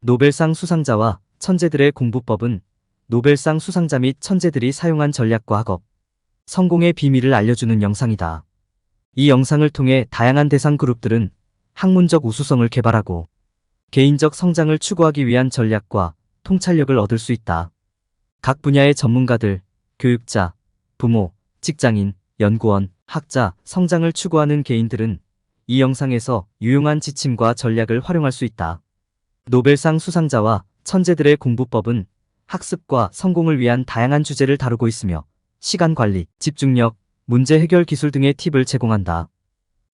노벨상 수상자와 천재들의 공부법은 노벨상 수상자 및 천재들이 사용한 전략과 학업, 성공의 비밀을 알려주는 영상이다. 이 영상을 통해 다양한 대상 그룹들은 학문적 우수성을 개발하고 개인적 성장을 추구하기 위한 전략과 통찰력을 얻을 수 있다. 각 분야의 전문가들, 교육자, 부모, 직장인, 연구원, 학자, 성장을 추구하는 개인들은 이 영상에서 유용한 지침과 전략을 활용할 수 있다. 노벨상 수상자와 천재들의 공부법은 학습과 성공을 위한 다양한 주제를 다루고 있으며 시간 관리, 집중력, 문제 해결 기술 등의 팁을 제공한다.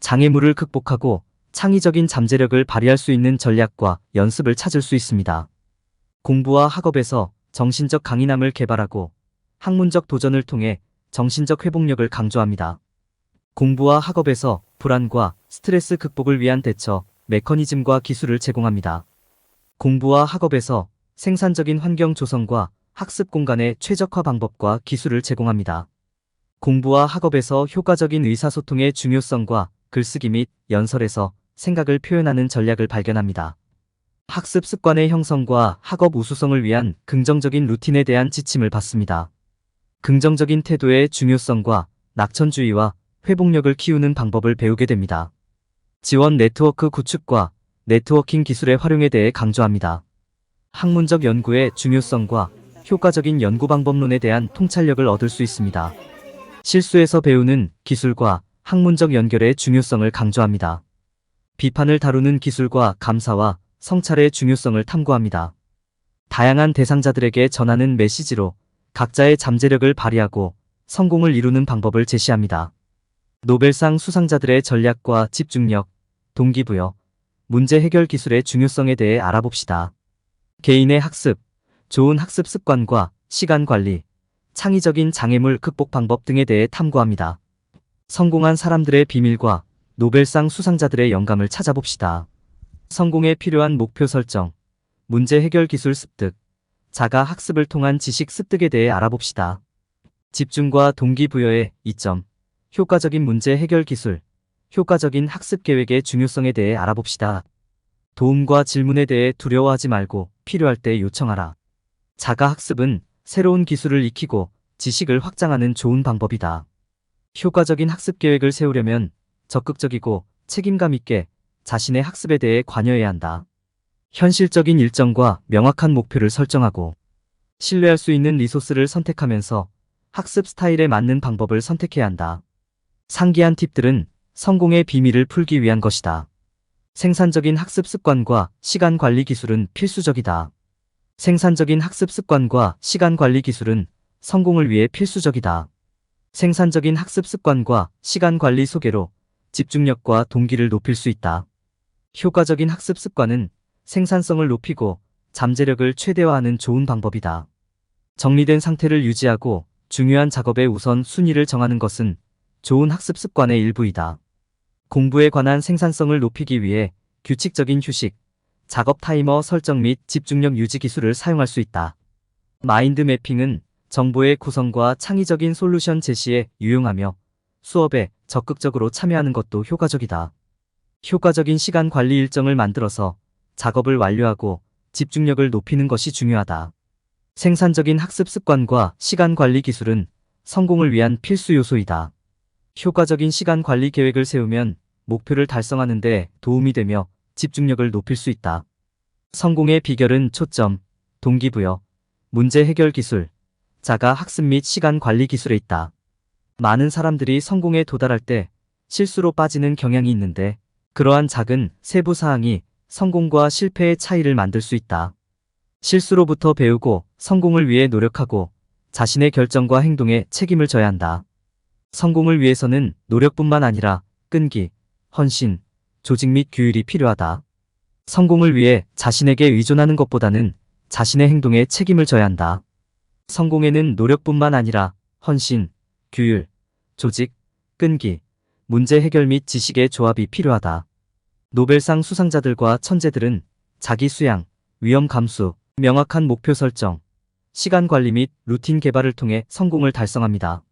장애물을 극복하고 창의적인 잠재력을 발휘할 수 있는 전략과 연습을 찾을 수 있습니다. 공부와 학업에서 정신적 강인함을 개발하고 학문적 도전을 통해 정신적 회복력을 강조합니다. 공부와 학업에서 불안과 스트레스 극복을 위한 대처, 메커니즘과 기술을 제공합니다. 공부와 학업에서 생산적인 환경 조성과 학습 공간의 최적화 방법과 기술을 제공합니다. 공부와 학업에서 효과적인 의사소통의 중요성과 글쓰기 및 연설에서 생각을 표현하는 전략을 발견합니다. 학습 습관의 형성과 학업 우수성을 위한 긍정적인 루틴에 대한 지침을 받습니다. 긍정적인 태도의 중요성과 낙천주의와 회복력을 키우는 방법을 배우게 됩니다. 지원 네트워크 구축과 네트워킹 기술의 활용에 대해 강조합니다. 학문적 연구의 중요성과 효과적인 연구 방법론에 대한 통찰력을 얻을 수 있습니다. 실수에서 배우는 기술과 학문적 연결의 중요성을 강조합니다. 비판을 다루는 기술과 감사와 성찰의 중요성을 탐구합니다. 다양한 대상자들에게 전하는 메시지로 각자의 잠재력을 발휘하고 성공을 이루는 방법을 제시합니다. 노벨상 수상자들의 전략과 집중력, 동기부여, 문제 해결 기술의 중요성에 대해 알아봅시다. 개인의 학습, 좋은 학습 습관과 시간 관리, 창의적인 장애물 극복 방법 등에 대해 탐구합니다. 성공한 사람들의 비밀과 노벨상 수상자들의 영감을 찾아봅시다. 성공에 필요한 목표 설정, 문제 해결 기술 습득, 자가 학습을 통한 지식 습득에 대해 알아봅시다. 집중과 동기부여의 이점, 효과적인 문제 해결 기술, 효과적인 학습 계획의 중요성에 대해 알아봅시다. 도움과 질문에 대해 두려워하지 말고 필요할 때 요청하라. 자가 학습은 새로운 기술을 익히고 지식을 확장하는 좋은 방법이다. 효과적인 학습 계획을 세우려면 적극적이고 책임감 있게 자신의 학습에 대해 관여해야 한다. 현실적인 일정과 명확한 목표를 설정하고 신뢰할 수 있는 리소스를 선택하면서 학습 스타일에 맞는 방법을 선택해야 한다. 상기한 팁들은 성공의 비밀을 풀기 위한 것이다. 생산적인 학습 습관과 시간 관리 기술은 필수적이다. 생산적인 학습 습관과 시간 관리 기술은 성공을 위해 필수적이다. 생산적인 학습 습관과 시간 관리 소개로 집중력과 동기를 높일 수 있다. 효과적인 학습 습관은 생산성을 높이고 잠재력을 최대화하는 좋은 방법이다. 정리된 상태를 유지하고 중요한 작업의 우선 순위를 정하는 것은 좋은 학습 습관의 일부이다. 공부에 관한 생산성을 높이기 위해 규칙적인 휴식, 작업 타이머 설정 및 집중력 유지 기술을 사용할 수 있다. 마인드 매핑은 정보의 구성과 창의적인 솔루션 제시에 유용하며 수업에 적극적으로 참여하는 것도 효과적이다. 효과적인 시간 관리 일정을 만들어서 작업을 완료하고 집중력을 높이는 것이 중요하다. 생산적인 학습 습관과 시간 관리 기술은 성공을 위한 필수 요소이다. 효과적인 시간 관리 계획을 세우면 목표를 달성하는 데 도움이 되며 집중력을 높일 수 있다. 성공의 비결은 초점, 동기부여, 문제 해결 기술, 자가 학습 및 시간 관리 기술에 있다. 많은 사람들이 성공에 도달할 때 실수로 빠지는 경향이 있는데 그러한 작은 세부 사항이 성공과 실패의 차이를 만들 수 있다. 실수로부터 배우고 성공을 위해 노력하고 자신의 결정과 행동에 책임을 져야 한다. 성공을 위해서는 노력뿐만 아니라 끈기, 헌신, 조직 및 규율이 필요하다. 성공을 위해 자신에게 의존하는 것보다는 자신의 행동에 책임을 져야 한다. 성공에는 노력뿐만 아니라 헌신, 규율, 조직, 끈기, 문제 해결 및 지식의 조합이 필요하다. 노벨상 수상자들과 천재들은 자기 수양, 위험 감수, 명확한 목표 설정, 시간 관리 및 루틴 개발을 통해 성공을 달성합니다.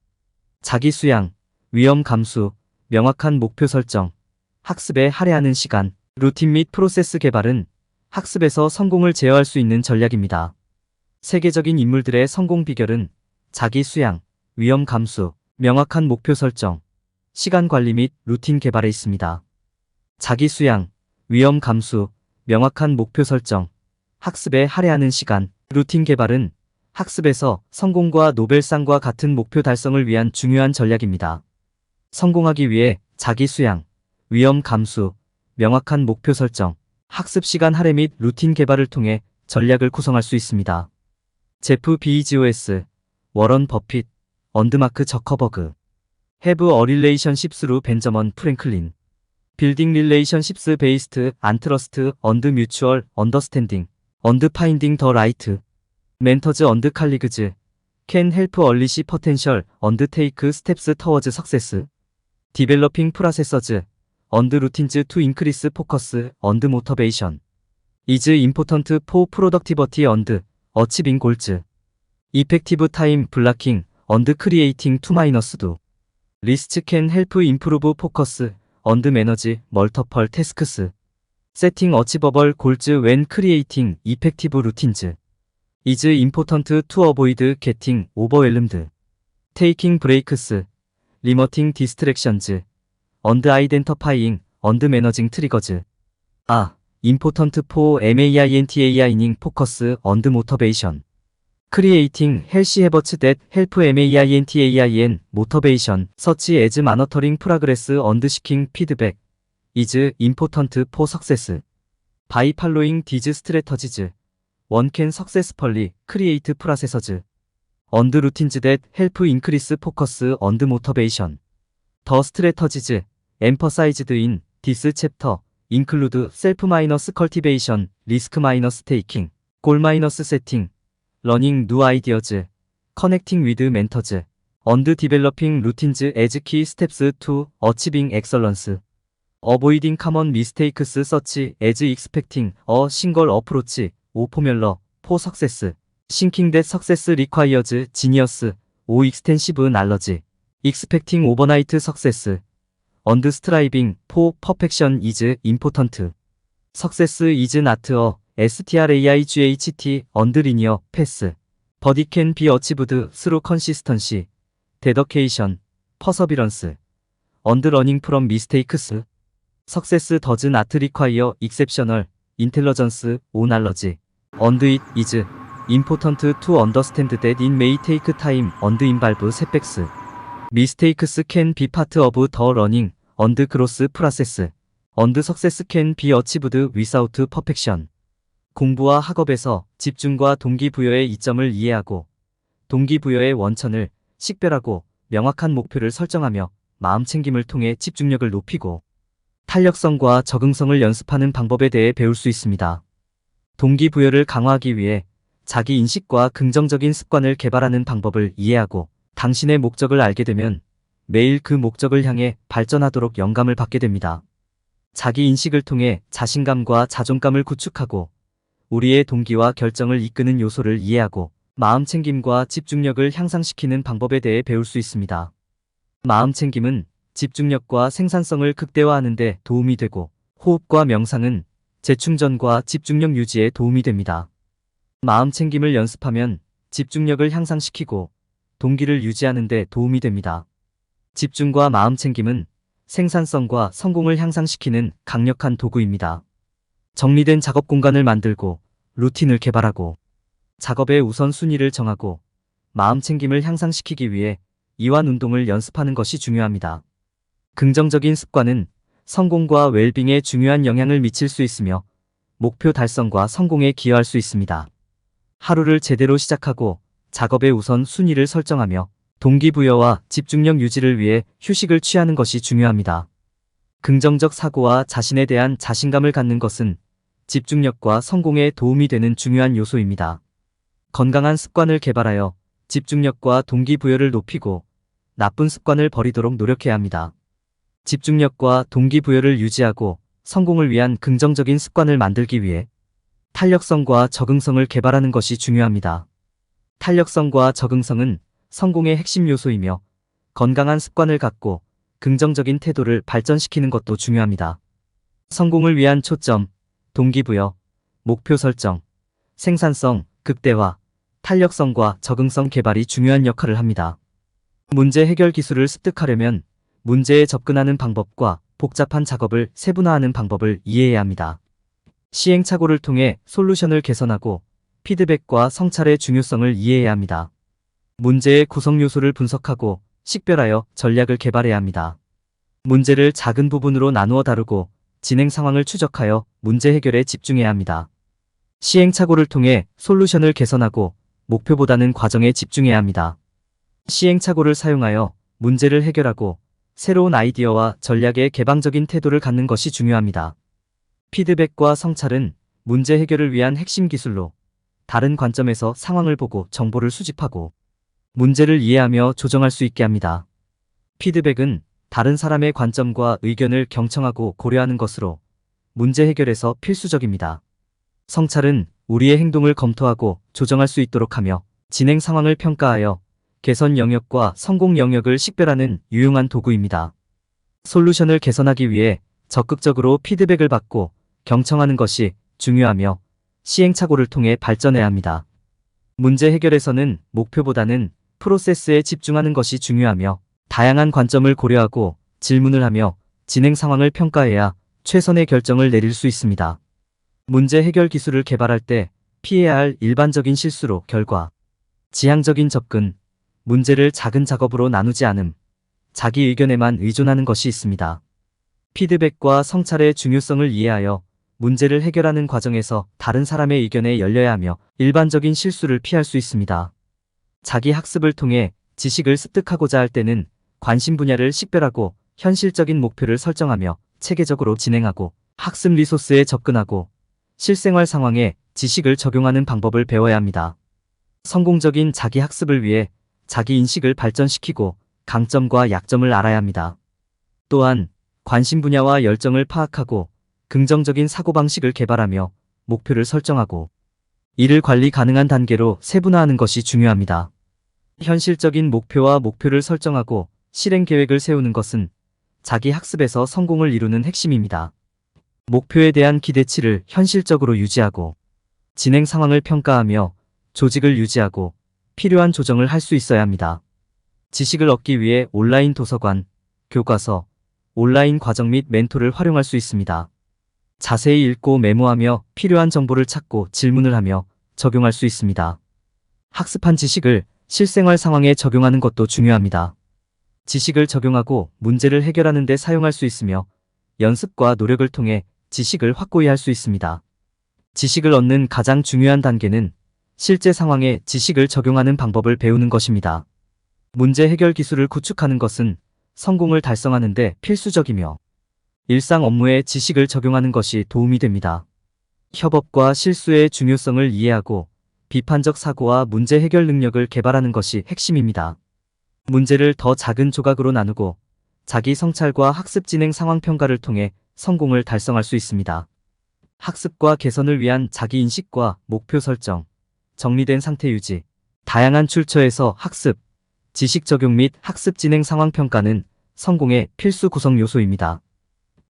자기 수양, 위험 감수, 명확한 목표 설정, 학습에 할애하는 시간, 루틴 및 프로세스 개발은 학습에서 성공을 제어할 수 있는 전략입니다. 세계적인 인물들의 성공 비결은 자기 수양, 위험 감수, 명확한 목표 설정, 시간 관리 및 루틴 개발에 있습니다. 자기 수양, 위험 감수, 명확한 목표 설정, 학습에 할애하는 시간, 루틴 개발은 학습에서 성공과 노벨상과 같은 목표 달성을 위한 중요한 전략입니다. 성공하기 위해 자기 수양, 위험 감수, 명확한 목표 설정, 학습 시간 할애 및 루틴 개발을 통해 전략을 구성할 수 있습니다. 제프 비이지오스, 워런 버핏, 언드마크 저커버그, Have a relationships 루 벤저먼 프랭클린, Building relationships based on trust and mutual understanding, and finding the right, mentors and colleagues, can help unleash potential and take steps towards success, developing processes and routines to increase focus and motivation, is important for productivity and achieving goals, effective time blocking and creating 2-2 lists can help improve focus and manage multiple tasks, setting achievable goals when creating effective routines, is important to avoid getting overwhelmed, taking breaks, limiting distractions, and identifying and managing triggers, are important for maintaining focus and motivation. Creating healthy habits that help maintain motivation, such as monitoring progress and seeking feedback, is important for success. By following these strategies, one can successfully create processes and routines that help increase focus and motivation. The strategies emphasized in this chapter include self-cultivation, risk-taking, goal-setting, learning new ideas, connecting with mentors, and developing routines as key steps to achieving excellence. Avoiding common mistakes such as expecting a single approach or formula for success, thinking that success requires genius or extensive knowledge, expecting overnight success, and striving for perfection is important. Success is not a straight and linear path, but it can be achieved through consistency, dedication, perseverance, and learning from mistakes. Success does not require exceptional intelligence or knowledge, and it is important to understand that it may take time and involve setbacks. Mistakes can be part of the learning and growth process, and success can be achieved without perfection. 공부와 학업에서 집중과 동기부여의 이점을 이해하고 동기부여의 원천을 식별하고 명확한 목표를 설정하며 마음챙김을 통해 집중력을 높이고 탄력성과 적응성을 연습하는 방법에 대해 배울 수 있습니다. 동기부여를 강화하기 위해 자기 인식과 긍정적인 습관을 개발하는 방법을 이해하고 당신의 목적을 알게 되면 매일 그 목적을 향해 발전하도록 영감을 받게 됩니다. 자기 인식을 통해 자신감과 자존감을 구축하고 우리의 동기와 결정을 이끄는 요소를 이해하고 마음챙김과 집중력을 향상시키는 방법에 대해 배울 수 있습니다. 마음챙김은 집중력과 생산성을 극대화하는 데 도움이 되고 호흡과 명상은 재충전과 집중력 유지에 도움이 됩니다. 마음챙김을 연습하면 집중력을 향상시키고 동기를 유지하는 데 도움이 됩니다. 집중과 마음챙김은 생산성과 성공을 향상시키는 강력한 도구입니다. 정리된 작업 공간을 만들고 루틴을 개발하고 작업의 우선순위를 정하고 마음챙김을 향상시키기 위해 이완 운동을 연습하는 것이 중요합니다. 긍정적인 습관은 성공과 웰빙에 중요한 영향을 미칠 수 있으며 목표 달성과 성공에 기여할 수 있습니다. 하루를 제대로 시작하고 작업의 우선 순위를 설정하며 동기부여와 집중력 유지를 위해 휴식을 취하는 것이 중요합니다. 긍정적 사고와 자신에 대한 자신감을 갖는 것은 집중력과 성공에 도움이 되는 중요한 요소입니다. 건강한 습관을 개발하여 집중력과 동기부여를 높이고 나쁜 습관을 버리도록 노력해야 합니다. 집중력과 동기부여를 유지하고 성공을 위한 긍정적인 습관을 만들기 위해 탄력성과 적응성을 개발하는 것이 중요합니다. 탄력성과 적응성은 성공의 핵심 요소이며 건강한 습관을 갖고 긍정적인 태도를 발전시키는 것도 중요합니다. 성공을 위한 초점, 동기부여, 목표 설정, 생산성, 극대화, 탄력성과 적응성 개발이 중요한 역할을 합니다. 문제 해결 기술을 습득하려면 문제에 접근하는 방법과 복잡한 작업을 세분화하는 방법을 이해해야 합니다. 시행착오를 통해 솔루션을 개선하고 피드백과 성찰의 중요성을 이해해야 합니다. 문제의 구성 요소를 분석하고 식별하여 전략을 개발해야 합니다. 문제를 작은 부분으로 나누어 다루고 진행 상황을 추적하여 문제 해결에 집중해야 합니다. 시행착오를 통해 솔루션을 개선하고 목표보다는 과정에 집중해야 합니다. 시행착오를 사용하여 문제를 해결하고 새로운 아이디어와 전략에 개방적인 태도를 갖는 것이 중요합니다. 피드백과 성찰은 문제 해결을 위한 핵심 기술로 다른 관점에서 상황을 보고 정보를 수집하고 문제를 이해하며 조정할 수 있게 합니다. 피드백은 다른 사람의 관점과 의견을 경청하고 고려하는 것으로 문제 해결에서 필수적입니다. 성찰은 우리의 행동을 검토하고 조정할 수 있도록 하며 진행 상황을 평가하여 개선 영역과 성공 영역을 식별하는 유용한 도구입니다. 솔루션을 개선하기 위해 적극적으로 피드백을 받고 경청하는 것이 중요하며 시행착오를 통해 발전해야 합니다. 문제 해결에서는 목표보다는 프로세스에 집중하는 것이 중요하며 다양한 관점을 고려하고 질문을 하며 진행 상황을 평가해야 최선의 결정을 내릴 수 있습니다. 문제 해결 기술을 개발할 때 피해야 할 일반적인 실수로 결과, 지향적인 접근, 문제를 작은 작업으로 나누지 않음, 자기 의견에만 의존하는 것이 있습니다. 피드백과 성찰의 중요성을 이해하여 문제를 해결하는 과정에서 다른 사람의 의견에 열려야 하며 일반적인 실수를 피할 수 있습니다. 자기 학습을 통해 지식을 습득하고자 할 때는 관심 분야를 식별하고 현실적인 목표를 설정하며 체계적으로 진행하고 학습 리소스에 접근하고 실생활 상황에 지식을 적용하는 방법을 배워야 합니다. 성공적인 자기 학습을 위해 자기 인식을 발전시키고 강점과 약점을 알아야 합니다. 또한 관심 분야와 열정을 파악하고 긍정적인 사고방식을 개발하며 목표를 설정하고 이를 관리 가능한 단계로 세분화하는 것이 중요합니다. 현실적인 목표와 목표를 설정하고 실행 계획을 세우는 것은 자기 학습에서 성공을 이루는 핵심입니다. 목표에 대한 기대치를 현실적으로 유지하고 진행 상황을 평가하며 조직을 유지하고 필요한 조정을 할 수 있어야 합니다. 지식을 얻기 위해 온라인 도서관, 교과서, 온라인 과정 및 멘토를 활용할 수 있습니다. 자세히 읽고 메모하며 필요한 정보를 찾고 질문을 하며 적용할 수 있습니다. 학습한 지식을 실생활 상황에 적용하는 것도 중요합니다. 지식을 적용하고 문제를 해결하는 데 사용할 수 있으며 연습과 노력을 통해 지식을 확고히 할 수 있습니다. 지식을 얻는 가장 중요한 단계는 실제 상황에 지식을 적용하는 방법을 배우는 것입니다. 문제 해결 기술을 구축하는 것은 성공을 달성하는 데 필수적이며 일상 업무에 지식을 적용하는 것이 도움이 됩니다. 협업과 실수의 중요성을 이해하고 비판적 사고와 문제 해결 능력을 개발하는 것이 핵심입니다. 문제를 더 작은 조각으로 나누고 자기 성찰과 학습 진행 상황 평가를 통해 성공을 달성할 수 있습니다. 학습과 개선을 위한 자기 인식과 목표 설정, 정리된 상태 유지, 다양한 출처에서 학습, 지식 적용 및 학습 진행 상황 평가는 성공의 필수 구성 요소입니다.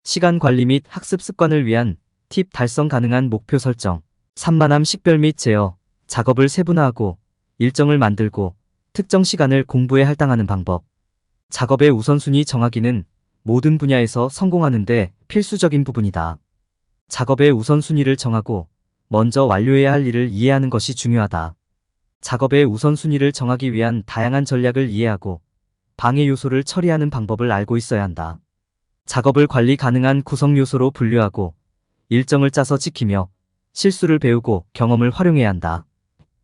시간 관리 및 학습 습관을 위한 팁 달성 가능한 목표 설정, 산만함 식별 및 제어, 작업을 세분화하고 일정을 만들고 특정 시간을 공부에 할당하는 방법. 작업의 우선순위 정하기는 모든 분야에서 성공하는 데 필수적인 부분이다. 작업의 우선순위를 정하고 먼저 완료해야 할 일을 이해하는 것이 중요하다. 작업의 우선순위를 정하기 위한 다양한 전략을 이해하고 방해 요소를 처리하는 방법을 알고 있어야 한다. 작업을 관리 가능한 구성 요소로 분류하고 일정을 짜서 지키며 실수를 배우고 경험을 활용해야 한다.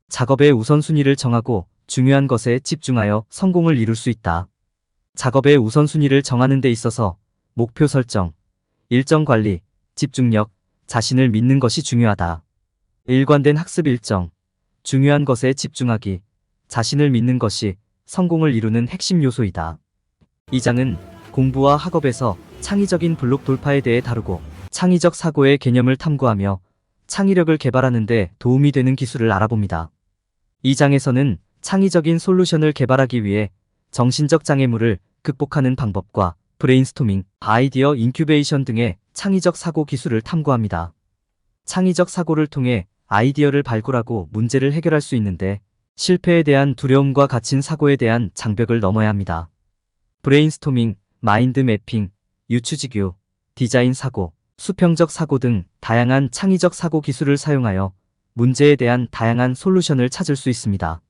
작업의 우선순위를 정하고 중요한 것에 집중하여 성공을 이룰 수 있다. 작업의 우선순위를 정하는 데 있어서 목표 설정, 일정 관리, 집중력, 자신을 믿는 것이 중요하다. 일관된 학습 일정, 중요한 것에 집중하기, 자신을 믿는 것이 성공을 이루는 핵심 요소이다. 이 장은 공부와 학업에서 창의적인 블록 돌파에 대해 다루고 창의적 사고의 개념을 탐구하며 창의력을 개발하는 데 도움이 되는 기술을 알아봅니다. 이 장에서는 창의적인 솔루션을 개발하기 위해 정신적 장애물을 극복하는 방법과 브레인스토밍, 아이디어 인큐베이션 등의 창의적 사고 기술을 탐구합니다. 창의적 사고를 통해 아이디어를 발굴하고 문제를 해결할 수 있는데 실패에 대한 두려움과 갇힌 사고에 대한 장벽을 넘어야 합니다. 브레인스토밍, 마인드 매핑, 유추지교, 디자인 사고, 수평적 사고 등 다양한 창의적 사고 기술을 사용하여 문제에 대한 다양한 솔루션을 찾을 수 있습니다.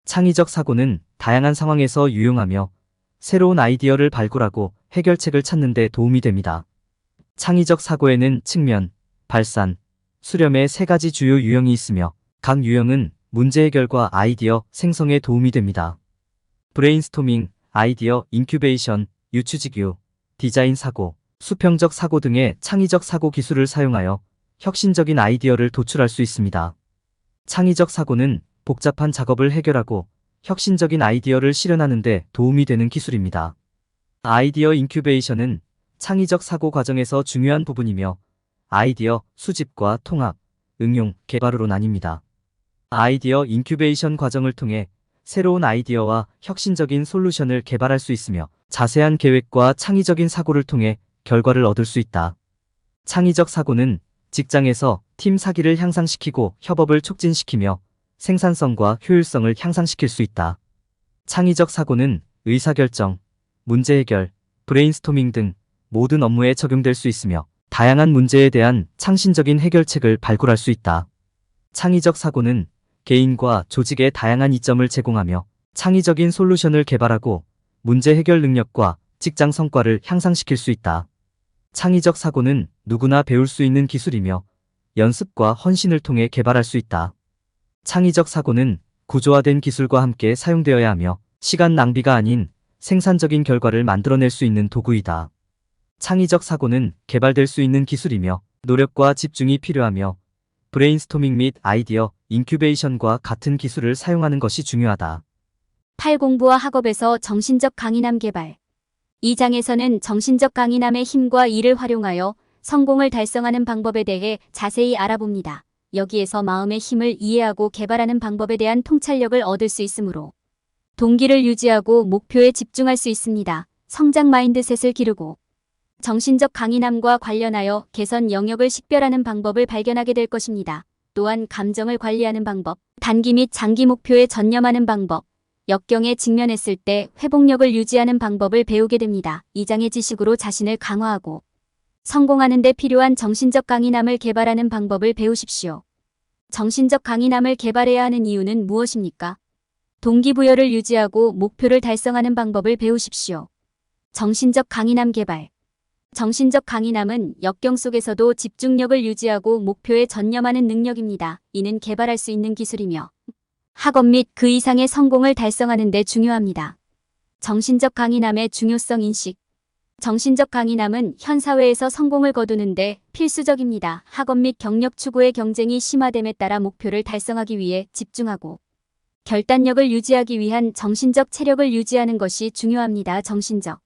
창의적 사고는 다양한 상황에서 유용하며 새로운 아이디어를 발굴하고 해결책을 찾는 데 도움이 됩니다. 창의적 사고에는 측면, 발산, 수렴의 세 가지 주요 유형이 있으며 각 유형은 문제 해결과 아이디어 생성에 도움이 됩니다. 브레인스토밍, 아이디어 인큐베이션, 유추지교, 디자인 사고, 수평적 사고 등의 창의적 사고 기술을 사용하여 혁신적인 아이디어를 도출할 수 있습니다. 창의적 사고는 복잡한 작업을 해결하고 혁신적인 아이디어를 실현하는 데 도움이 되는 기술입니다. 아이디어 인큐베이션은 창의적 사고 과정에서 중요한 부분이며 아이디어 수집과 통합, 응용, 개발으로 나뉩니다. 아이디어 인큐베이션 과정을 통해 새로운 아이디어와 혁신적인 솔루션을 개발할 수 있으며 자세한 계획과 창의적인 사고를 통해 결과를 얻을 수 있다. 창의적 사고는 직장에서 팀 사기를 향상시키고 협업을 촉진시키며 생산성과 효율성을 향상시킬 수 있다. 창의적 사고는 의사결정, 문제 해결, 브레인스토밍 등 모든 업무에 적용될 수 있으며 다양한 문제에 대한 창신적인 해결책을 발굴할 수 있다. 창의적 사고는 개인과 조직에 다양한 이점을 제공하며 창의적인 솔루션을 개발하고 문제 해결 능력과 직장 성과를 향상시킬 수 있다. 창의적 사고는 누구나 배울 수 있는 기술이며 연습과 헌신을 통해 개발할 수 있다. 창의적 사고는 구조화된 기술과 함께 사용되어야 하며 시간 낭비가 아닌 생산적인 결과를 만들어낼 수 있는 도구이다. 창의적 사고는 개발될 수 있는 기술이며 노력과 집중이 필요하며 브레인스토밍 및 아이디어 인큐베이션과 같은 기술을 사용하는 것이 중요하다. 팔공부와 학업에서 정신적 강인함 개발. 이 장에서는 정신적 강인함의 힘과 이를 활용하여 성공을 달성하는 방법에 대해 자세히 알아봅니다. 여기에서 마음의 힘을 이해하고 개발하는 방법에 대한 통찰력을 얻을 수 있으므로 동기를 유지하고 목표에 집중할 수 있습니다. 성장 마인드셋을 기르고 정신적 강인함과 관련하여 개선 영역을 식별하는 방법을 발견하게 될 것입니다. 또한 감정을 관리하는 방법, 단기 및 장기 목표에 전념하는 방법, 역경에 직면했을 때 회복력을 유지하는 방법을 배우게 됩니다. 이 장의 지식으로 자신을 강화하고 성공하는 데 필요한 정신적 강인함을 개발하는 방법을 배우십시오. 정신적 강인함을 개발해야 하는 이유는 무엇입니까? 동기부여를 유지하고 목표를 달성하는 방법을 배우십시오. 정신적 강인함 개발. 정신적 강인함은 역경 속에서도 집중력을 유지하고 목표에 전념하는 능력입니다. 이는 개발할 수 있는 기술이며 학업 및 그 이상의 성공을 달성하는 데 중요합니다. 정신적 강인함의 중요성 인식. 정신적 강인함은 현 사회에서 성공을 거두는데 필수적입니다. 학업 및 경력 추구의 경쟁이 심화됨에 따라 목표를 달성하기 위해 집중하고 결단력을 유지하기 위한 정신적 체력을 유지하는 것이 중요합니다. 정신적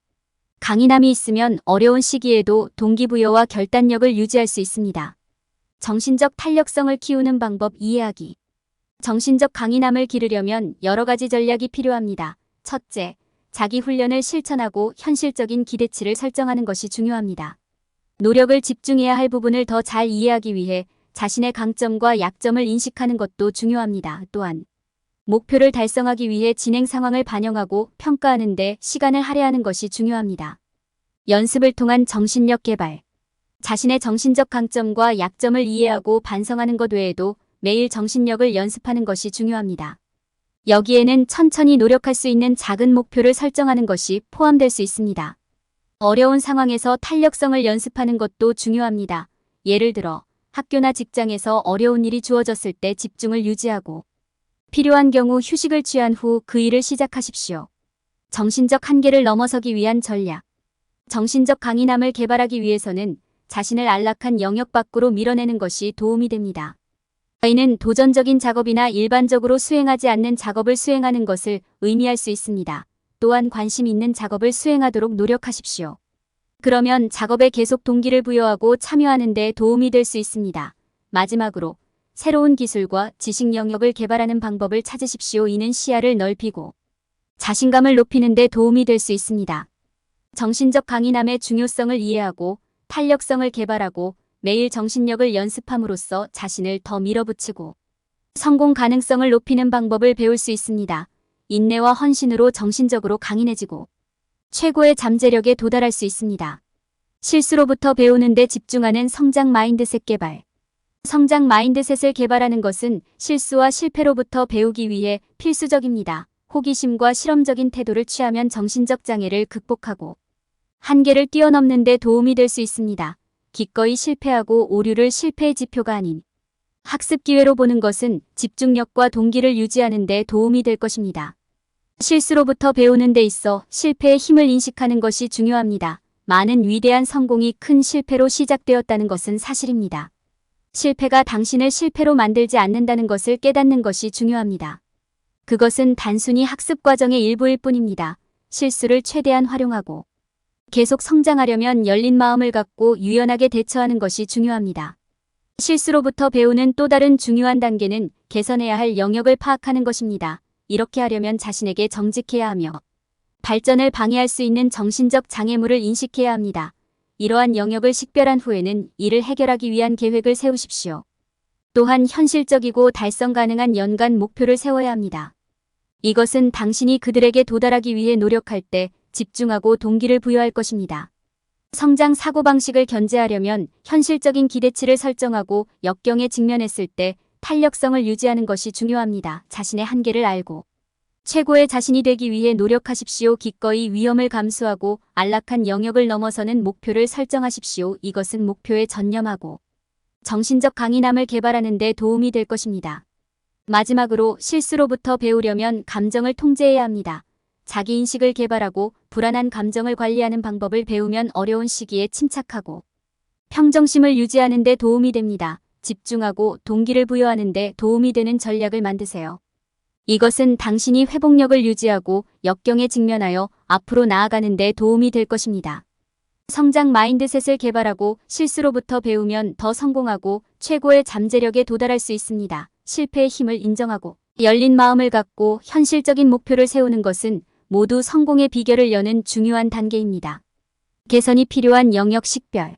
강인함이 있으면 어려운 시기에도 동기부여와 결단력을 유지할 수 있습니다. 정신적 탄력성을 키우는 방법 이해하기. 정신적 강인함을 기르려면 여러 가지 전략이 필요합니다. 첫째, 자기 훈련을 실천하고 현실적인 기대치를 설정하는 것이 중요합니다. 노력을 집중해야 할 부분을 더 잘 이해하기 위해 자신의 강점과 약점을 인식하는 것도 중요합니다. 또한 목표를 달성하기 위해 진행 상황을 반영하고 평가하는 데 시간을 할애하는 것이 중요합니다. 연습을 통한 정신력 개발. 자신의 정신적 강점과 약점을 이해하고 반성하는 것 외에도 매일 정신력을 연습하는 것이 중요합니다. 여기에는 천천히 노력할 수 있는 작은 목표를 설정하는 것이 포함될 수 있습니다. 어려운 상황에서 탄력성을 연습하는 것도 중요합니다. 예를 들어 학교나 직장에서 어려운 일이 주어졌을 때 집중을 유지하고 필요한 경우 휴식을 취한 후 그 일을 시작하십시오. 정신적 한계를 넘어서기 위한 전략. 정신적 강인함을 개발하기 위해서는 자신을 안락한 영역 밖으로 밀어내는 것이 도움이 됩니다. 이는 도전적인 작업이나 일반적으로 수행하지 않는 작업을 수행하는 것을 의미할 수 있습니다. 또한 관심 있는 작업을 수행하도록 노력하십시오. 그러면 작업에 계속 동기를 부여하고 참여하는 데 도움이 될 수 있습니다. 마지막으로 새로운 기술과 지식 영역을 개발하는 방법을 찾으십시오. 이는 시야를 넓히고 자신감을 높이는 데 도움이 될 수 있습니다. 정신적 강인함의 중요성을 이해하고 탄력성을 개발하고 매일 정신력을 연습함으로써 자신을 더 밀어붙이고 성공 가능성을 높이는 방법을 배울 수 있습니다. 인내와 헌신으로 정신적으로 강인해지고 최고의 잠재력에 도달할 수 있습니다. 실수로부터 배우는 데 집중하는 성장 마인드셋 개발. 성장 마인드셋을 개발하는 것은 실수와 실패로부터 배우기 위해 필수적입니다. 호기심과 실험적인 태도를 취하면 정신적 장애를 극복하고 한계를 뛰어넘는 데 도움이 될 수 있습니다. 기꺼이 실패하고 오류를 실패의 지표가 아닌 학습 기회로 보는 것은 집중력과 동기를 유지하는 데 도움이 될 것입니다. 실수로부터 배우는 데 있어 실패의 힘을 인식하는 것이 중요합니다. 많은 위대한 성공이 큰 실패로 시작되었다는 것은 사실입니다. 실패가 당신을 실패로 만들지 않는다는 것을 깨닫는 것이 중요합니다. 그것은 단순히 학습 과정의 일부일 뿐입니다. 실수를 최대한 활용하고 계속 성장하려면 열린 마음을 갖고 유연하게 대처하는 것이 중요합니다. 실수로부터 배우는 또 다른 중요한 단계는 개선해야 할 영역을 파악하는 것입니다. 이렇게 하려면 자신에게 정직해야 하며 발전을 방해할 수 있는 정신적 장애물을 인식해야 합니다. 이러한 영역을 식별한 후에는 이를 해결하기 위한 계획을 세우십시오. 또한 현실적이고 달성 가능한 연간 목표를 세워야 합니다. 이것은 당신이 그들에게 도달하기 위해 노력할 때 집중하고 동기를 부여할 것입니다. 성장 사고방식을 견제하려면 현실적인 기대치를 설정하고 역경에 직면했을 때 탄력성을 유지하는 것이 중요합니다. 자신의 한계를 알고 최고의 자신이 되기 위해 노력하십시오. 기꺼이 위험을 감수하고 안락한 영역을 넘어서는 목표를 설정하십시오. 이것은 목표에 전념하고 정신적 강인함을 개발하는 데 도움이 될 것입니다. 마지막으로 실수로부터 배우려면 감정을 통제해야 합니다. 자기인식을 개발하고 불안한 감정을 관리하는 방법을 배우면 어려운 시기에 침착하고 평정심을 유지하는 데 도움이 됩니다. 집중하고 동기를 부여하는 데 도움이 되는 전략을 만드세요. 이것은 당신이 회복력을 유지하고 역경에 직면하여 앞으로 나아가는 데 도움이 될 것입니다. 성장 마인드셋을 개발하고 실수로부터 배우면 더 성공하고 최고의 잠재력에 도달할 수 있습니다. 실패의 힘을 인정하고 열린 마음을 갖고 현실적인 목표를 세우는 것은 모두 성공의 비결을 여는 중요한 단계입니다. 개선이 필요한 영역 식별.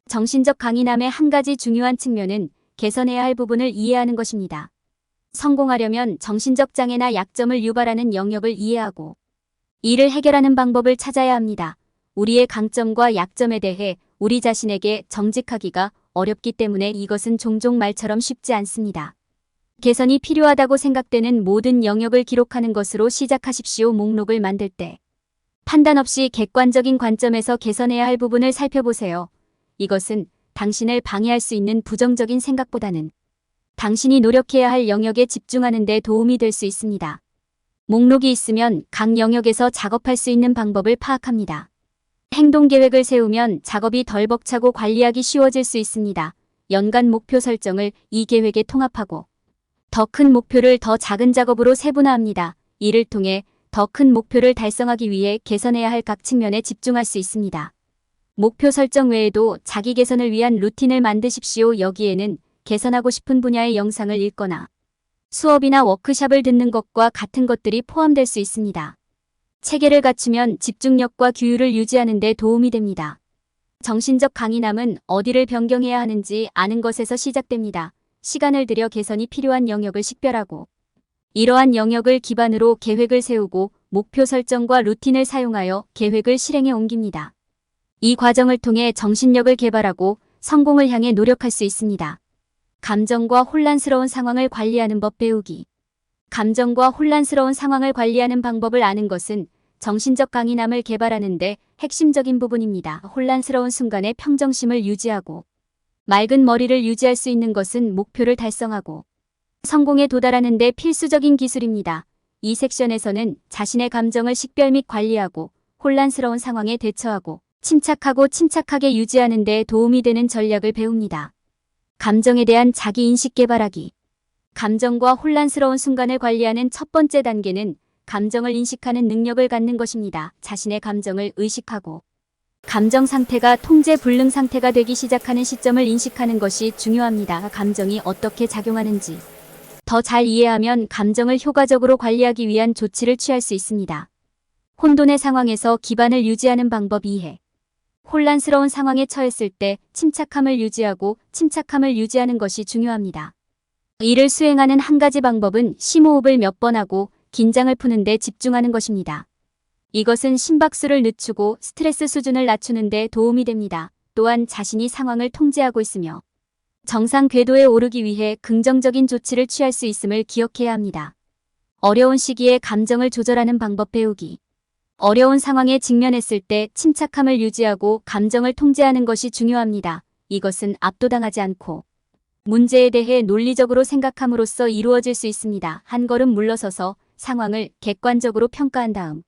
정신적 강인함의 한 가지 중요한 측면은 개선해야 할 부분을 이해하는 것입니다. 성공하려면 정신적 장애나 약점을 유발하는 영역을 이해하고 이를 해결하는 방법을 찾아야 합니다. 우리의 강점과 약점에 대해 우리 자신에게 정직하기가 어렵기 때문에 이것은 종종 말처럼 쉽지 않습니다. 개선이 필요하다고 생각되는 모든 영역을 기록하는 것으로 시작하십시오. 목록을 만들 때 판단 없이 객관적인 관점에서 개선해야 할 부분을 살펴보세요. 이것은 당신을 방해할 수 있는 부정적인 생각보다는 당신이 노력해야 할 영역에 집중하는 데 도움이 될 수 있습니다. 목록이 있으면 각 영역에서 작업할 수 있는 방법을 파악합니다. 행동 계획을 세우면 작업이 덜 벅차고 관리하기 쉬워질 수 있습니다. 연간 목표 설정을 이 계획에 통합하고 더 큰 목표를 더 작은 작업으로 세분화합니다. 이를 통해 더 큰 목표를 달성하기 위해 개선해야 할 각 측면에 집중할 수 있습니다. 목표 설정 외에도 자기 개선을 위한 루틴을 만드십시오. 여기에는 개선하고 싶은 분야의 영상을 읽거나 수업이나 워크숍을 듣는 것과 같은 것들이 포함될 수 있습니다. 체계를 갖추면 집중력과 규율을 유지하는 데 도움이 됩니다. 정신적 강인함은 어디를 변경해야 하는지 아는 것에서 시작됩니다. 시간을 들여 개선이 필요한 영역을 식별하고 이러한 영역을 기반으로 계획을 세우고 목표 설정과 루틴을 사용하여 계획을 실행에 옮깁니다. 이 과정을 통해 정신력을 개발하고 성공을 향해 노력할 수 있습니다. 감정과 혼란스러운 상황을 관리하는 법 배우기. 감정과 혼란스러운 상황을 관리하는 방법을 아는 것은 정신적 강인함을 개발하는 데 핵심적인 부분입니다. 혼란스러운 순간에 평정심을 유지하고 맑은 머리를 유지할 수 있는 것은 목표를 달성하고 성공에 도달하는 데 필수적인 기술입니다. 이 섹션에서는 자신의 감정을 식별 및 관리하고 혼란스러운 상황에 대처하고 침착하게 유지하는 데 도움이 되는 전략을 배웁니다. 감정에 대한 자기인식 개발하기. 감정과 혼란스러운 순간을 관리하는 첫 번째 단계는 감정을 인식하는 능력을 갖는 것입니다. 자신의 감정을 의식하고 감정 상태가 통제 불능 상태가 되기 시작하는 시점을 인식하는 것이 중요합니다. 감정이 어떻게 작용하는지 더 잘 이해하면 감정을 효과적으로 관리하기 위한 조치를 취할 수 있습니다. 혼돈의 상황에서 기반을 유지하는 방법 이해. 혼란스러운 상황에 처했을 때 침착함을 유지하고 침착함을 유지하는 것이 중요합니다. 이를 수행하는 한 가지 방법은 심호흡을 몇 번 하고 긴장을 푸는 데 집중하는 것입니다. 이것은 심박수를 늦추고 스트레스 수준을 낮추는 데 도움이 됩니다. 또한 자신이 상황을 통제하고 있으며 정상 궤도에 오르기 위해 긍정적인 조치를 취할 수 있음을 기억해야 합니다. 어려운 시기에 감정을 조절하는 방법 배우기. 어려운 상황에 직면했을 때 침착함을 유지하고 감정을 통제하는 것이 중요합니다. 이것은 압도당하지 않고 문제에 대해 논리적으로 생각함으로써 이루어질 수 있습니다. 한 걸음 물러서서 상황을 객관적으로 평가한 다음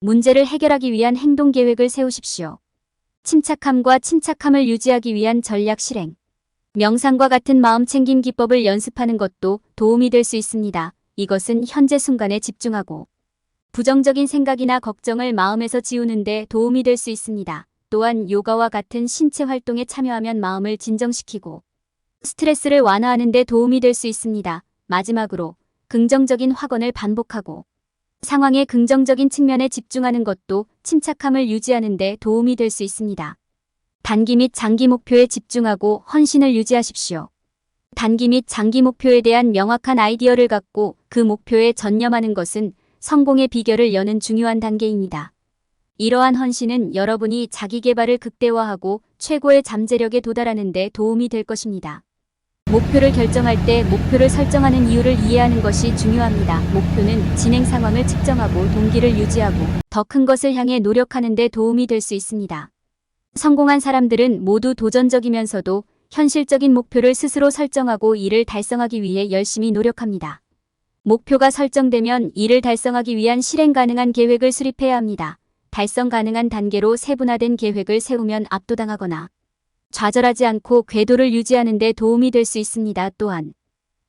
문제를 해결하기 위한 행동 계획을 세우십시오. 침착함과 침착함을 유지하기 위한 전략 실행. 명상과 같은 마음챙김 기법을 연습하는 것도 도움이 될 수 있습니다. 이것은 현재 순간에 집중하고 부정적인 생각이나 걱정을 마음에서 지우는 데 도움이 될 수 있습니다. 또한 요가와 같은 신체 활동에 참여하면 마음을 진정시키고 스트레스를 완화하는 데 도움이 될 수 있습니다. 마지막으로 긍정적인 확언을 반복하고 상황의 긍정적인 측면에 집중하는 것도 침착함을 유지하는 데 도움이 될 수 있습니다. 단기 및 장기 목표에 집중하고 헌신을 유지하십시오. 단기 및 장기 목표에 대한 명확한 아이디어를 갖고 그 목표에 전념하는 것은 성공의 비결을 여는 중요한 단계입니다. 이러한 헌신은 여러분이 자기 개발을 극대화하고 최고의 잠재력에 도달하는 데 도움이 될 것입니다. 목표를 결정할 때 목표를 설정하는 이유를 이해하는 것이 중요합니다. 목표는 진행 상황을 측정하고 동기를 유지하고 더 큰 것을 향해 노력하는 데 도움이 될 수 있습니다. 성공한 사람들은 모두 도전적이면서도 현실적인 목표를 스스로 설정하고 이를 달성하기 위해 열심히 노력합니다. 목표가 설정되면 이를 달성하기 위한 실행 가능한 계획을 수립해야 합니다. 달성 가능한 단계로 세분화된 계획을 세우면 압도당하거나 좌절하지 않고 궤도를 유지하는 데 도움이 될 수 있습니다. 또한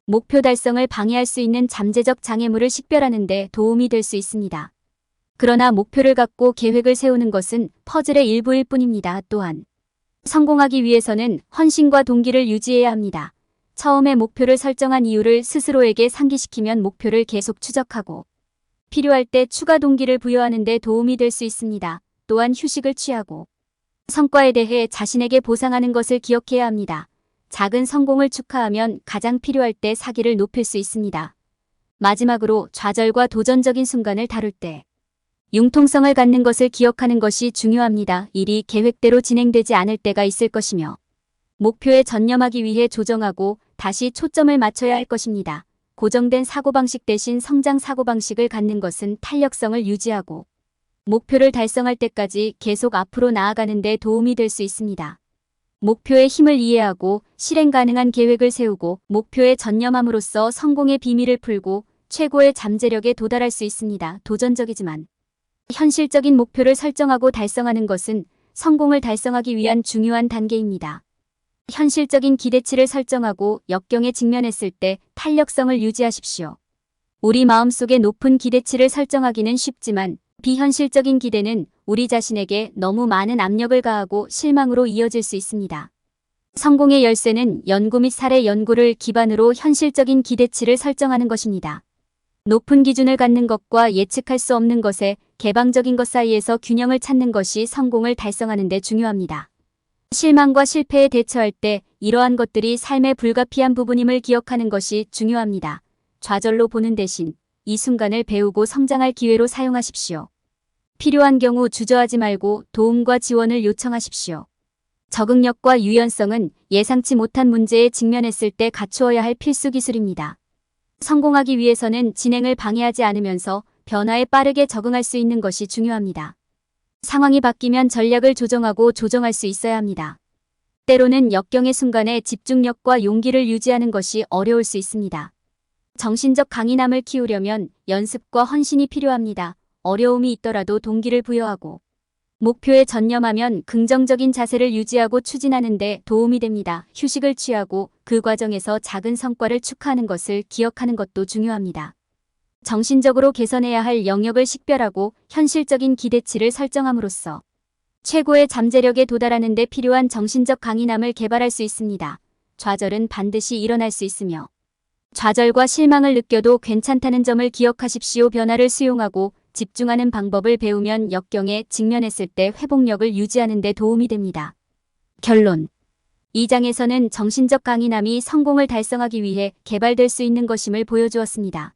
목표 달성을 방해할 수 있는 잠재적 장애물을 식별하는 데 도움이 될 수 있습니다. 그러나 목표를 갖고 계획을 세우는 것은 퍼즐의 일부일 뿐입니다. 또한 성공하기 위해서는 헌신과 동기를 유지해야 합니다. 처음에 목표를 설정한 이유를 스스로에게 상기시키면 목표를 계속 추적하고 필요할 때 추가 동기를 부여하는 데 도움이 될 수 있습니다. 또한 휴식을 취하고 성과에 대해 자신에게 보상하는 것을 기억해야 합니다. 작은 성공을 축하하면 가장 필요할 때 사기를 높일 수 있습니다. 마지막으로 좌절과 도전적인 순간을 다룰 때 융통성을 갖는 것을 기억하는 것이 중요합니다. 일이 계획대로 진행되지 않을 때가 있을 것이며 목표에 전념하기 위해 조정하고 다시 초점을 맞춰야 할 것입니다. 고정된 사고방식 대신 성장 사고방식을 갖는 것은 탄력성을 유지하고 목표를 달성할 때까지 계속 앞으로 나아가는 데 도움이 될 수 있습니다. 목표의 힘을 이해하고 실행 가능한 계획을 세우고 목표에 전념함으로써 성공의 비밀을 풀고 최고의 잠재력에 도달할 수 있습니다. 도전적이지만 현실적인 목표를 설정하고 달성하는 것은 성공을 달성하기 위한 중요한 단계입니다. 현실적인 기대치를 설정하고 역경에 직면했을 때 탄력성을 유지하십시오. 우리 마음속에 높은 기대치를 설정하기는 쉽지만 비현실적인 기대는 우리 자신에게 너무 많은 압력을 가하고 실망으로 이어질 수 있습니다. 성공의 열쇠는 연구 및 사례 연구를 기반으로 현실적인 기대치를 설정하는 것입니다. 높은 기준을 갖는 것과 예측할 수 없는 것의 개방적인 것 사이에서 균형을 찾는 것이 성공을 달성하는 데 중요합니다. 실망과 실패에 대처할 때 이러한 것들이 삶의 불가피한 부분임을 기억하는 것이 중요합니다. 좌절로 보는 대신 이 순간을 배우고 성장할 기회로 사용하십시오. 필요한 경우 주저하지 말고 도움과 지원을 요청하십시오. 적응력과 유연성은 예상치 못한 문제에 직면했을 때 갖추어야 할 필수 기술입니다. 성공하기 위해서는 진행을 방해하지 않으면서 변화에 빠르게 적응할 수 있는 것이 중요합니다. 상황이 바뀌면 전략을 조정하고 조정할 수 있어야 합니다. 때로는 역경의 순간에 집중력과 용기를 유지하는 것이 어려울 수 있습니다. 정신적 강인함을 키우려면 연습과 헌신이 필요합니다. 어려움이 있더라도 동기를 부여하고 목표에 전념하면 긍정적인 자세를 유지하고 추진하는 데 도움이 됩니다. 휴식을 취하고 그 과정에서 작은 성과를 축하하는 것을 기억하는 것도 중요합니다. 정신적으로 개선해야 할 영역을 식별하고 현실적인 기대치를 설정함으로써 최고의 잠재력에 도달하는 데 필요한 정신적 강인함을 개발할 수 있습니다. 좌절은 반드시 일어날 수 있으며 좌절과 실망을 느껴도 괜찮다는 점을 기억하십시오. 변화를 수용하고 집중하는 방법을 배우면 역경에 직면했을 때 회복력을 유지하는 데 도움이 됩니다. 결론. 이 장에서는 정신적 강인함이 성공을 달성하기 위해 개발될 수 있는 것임을 보여주었습니다.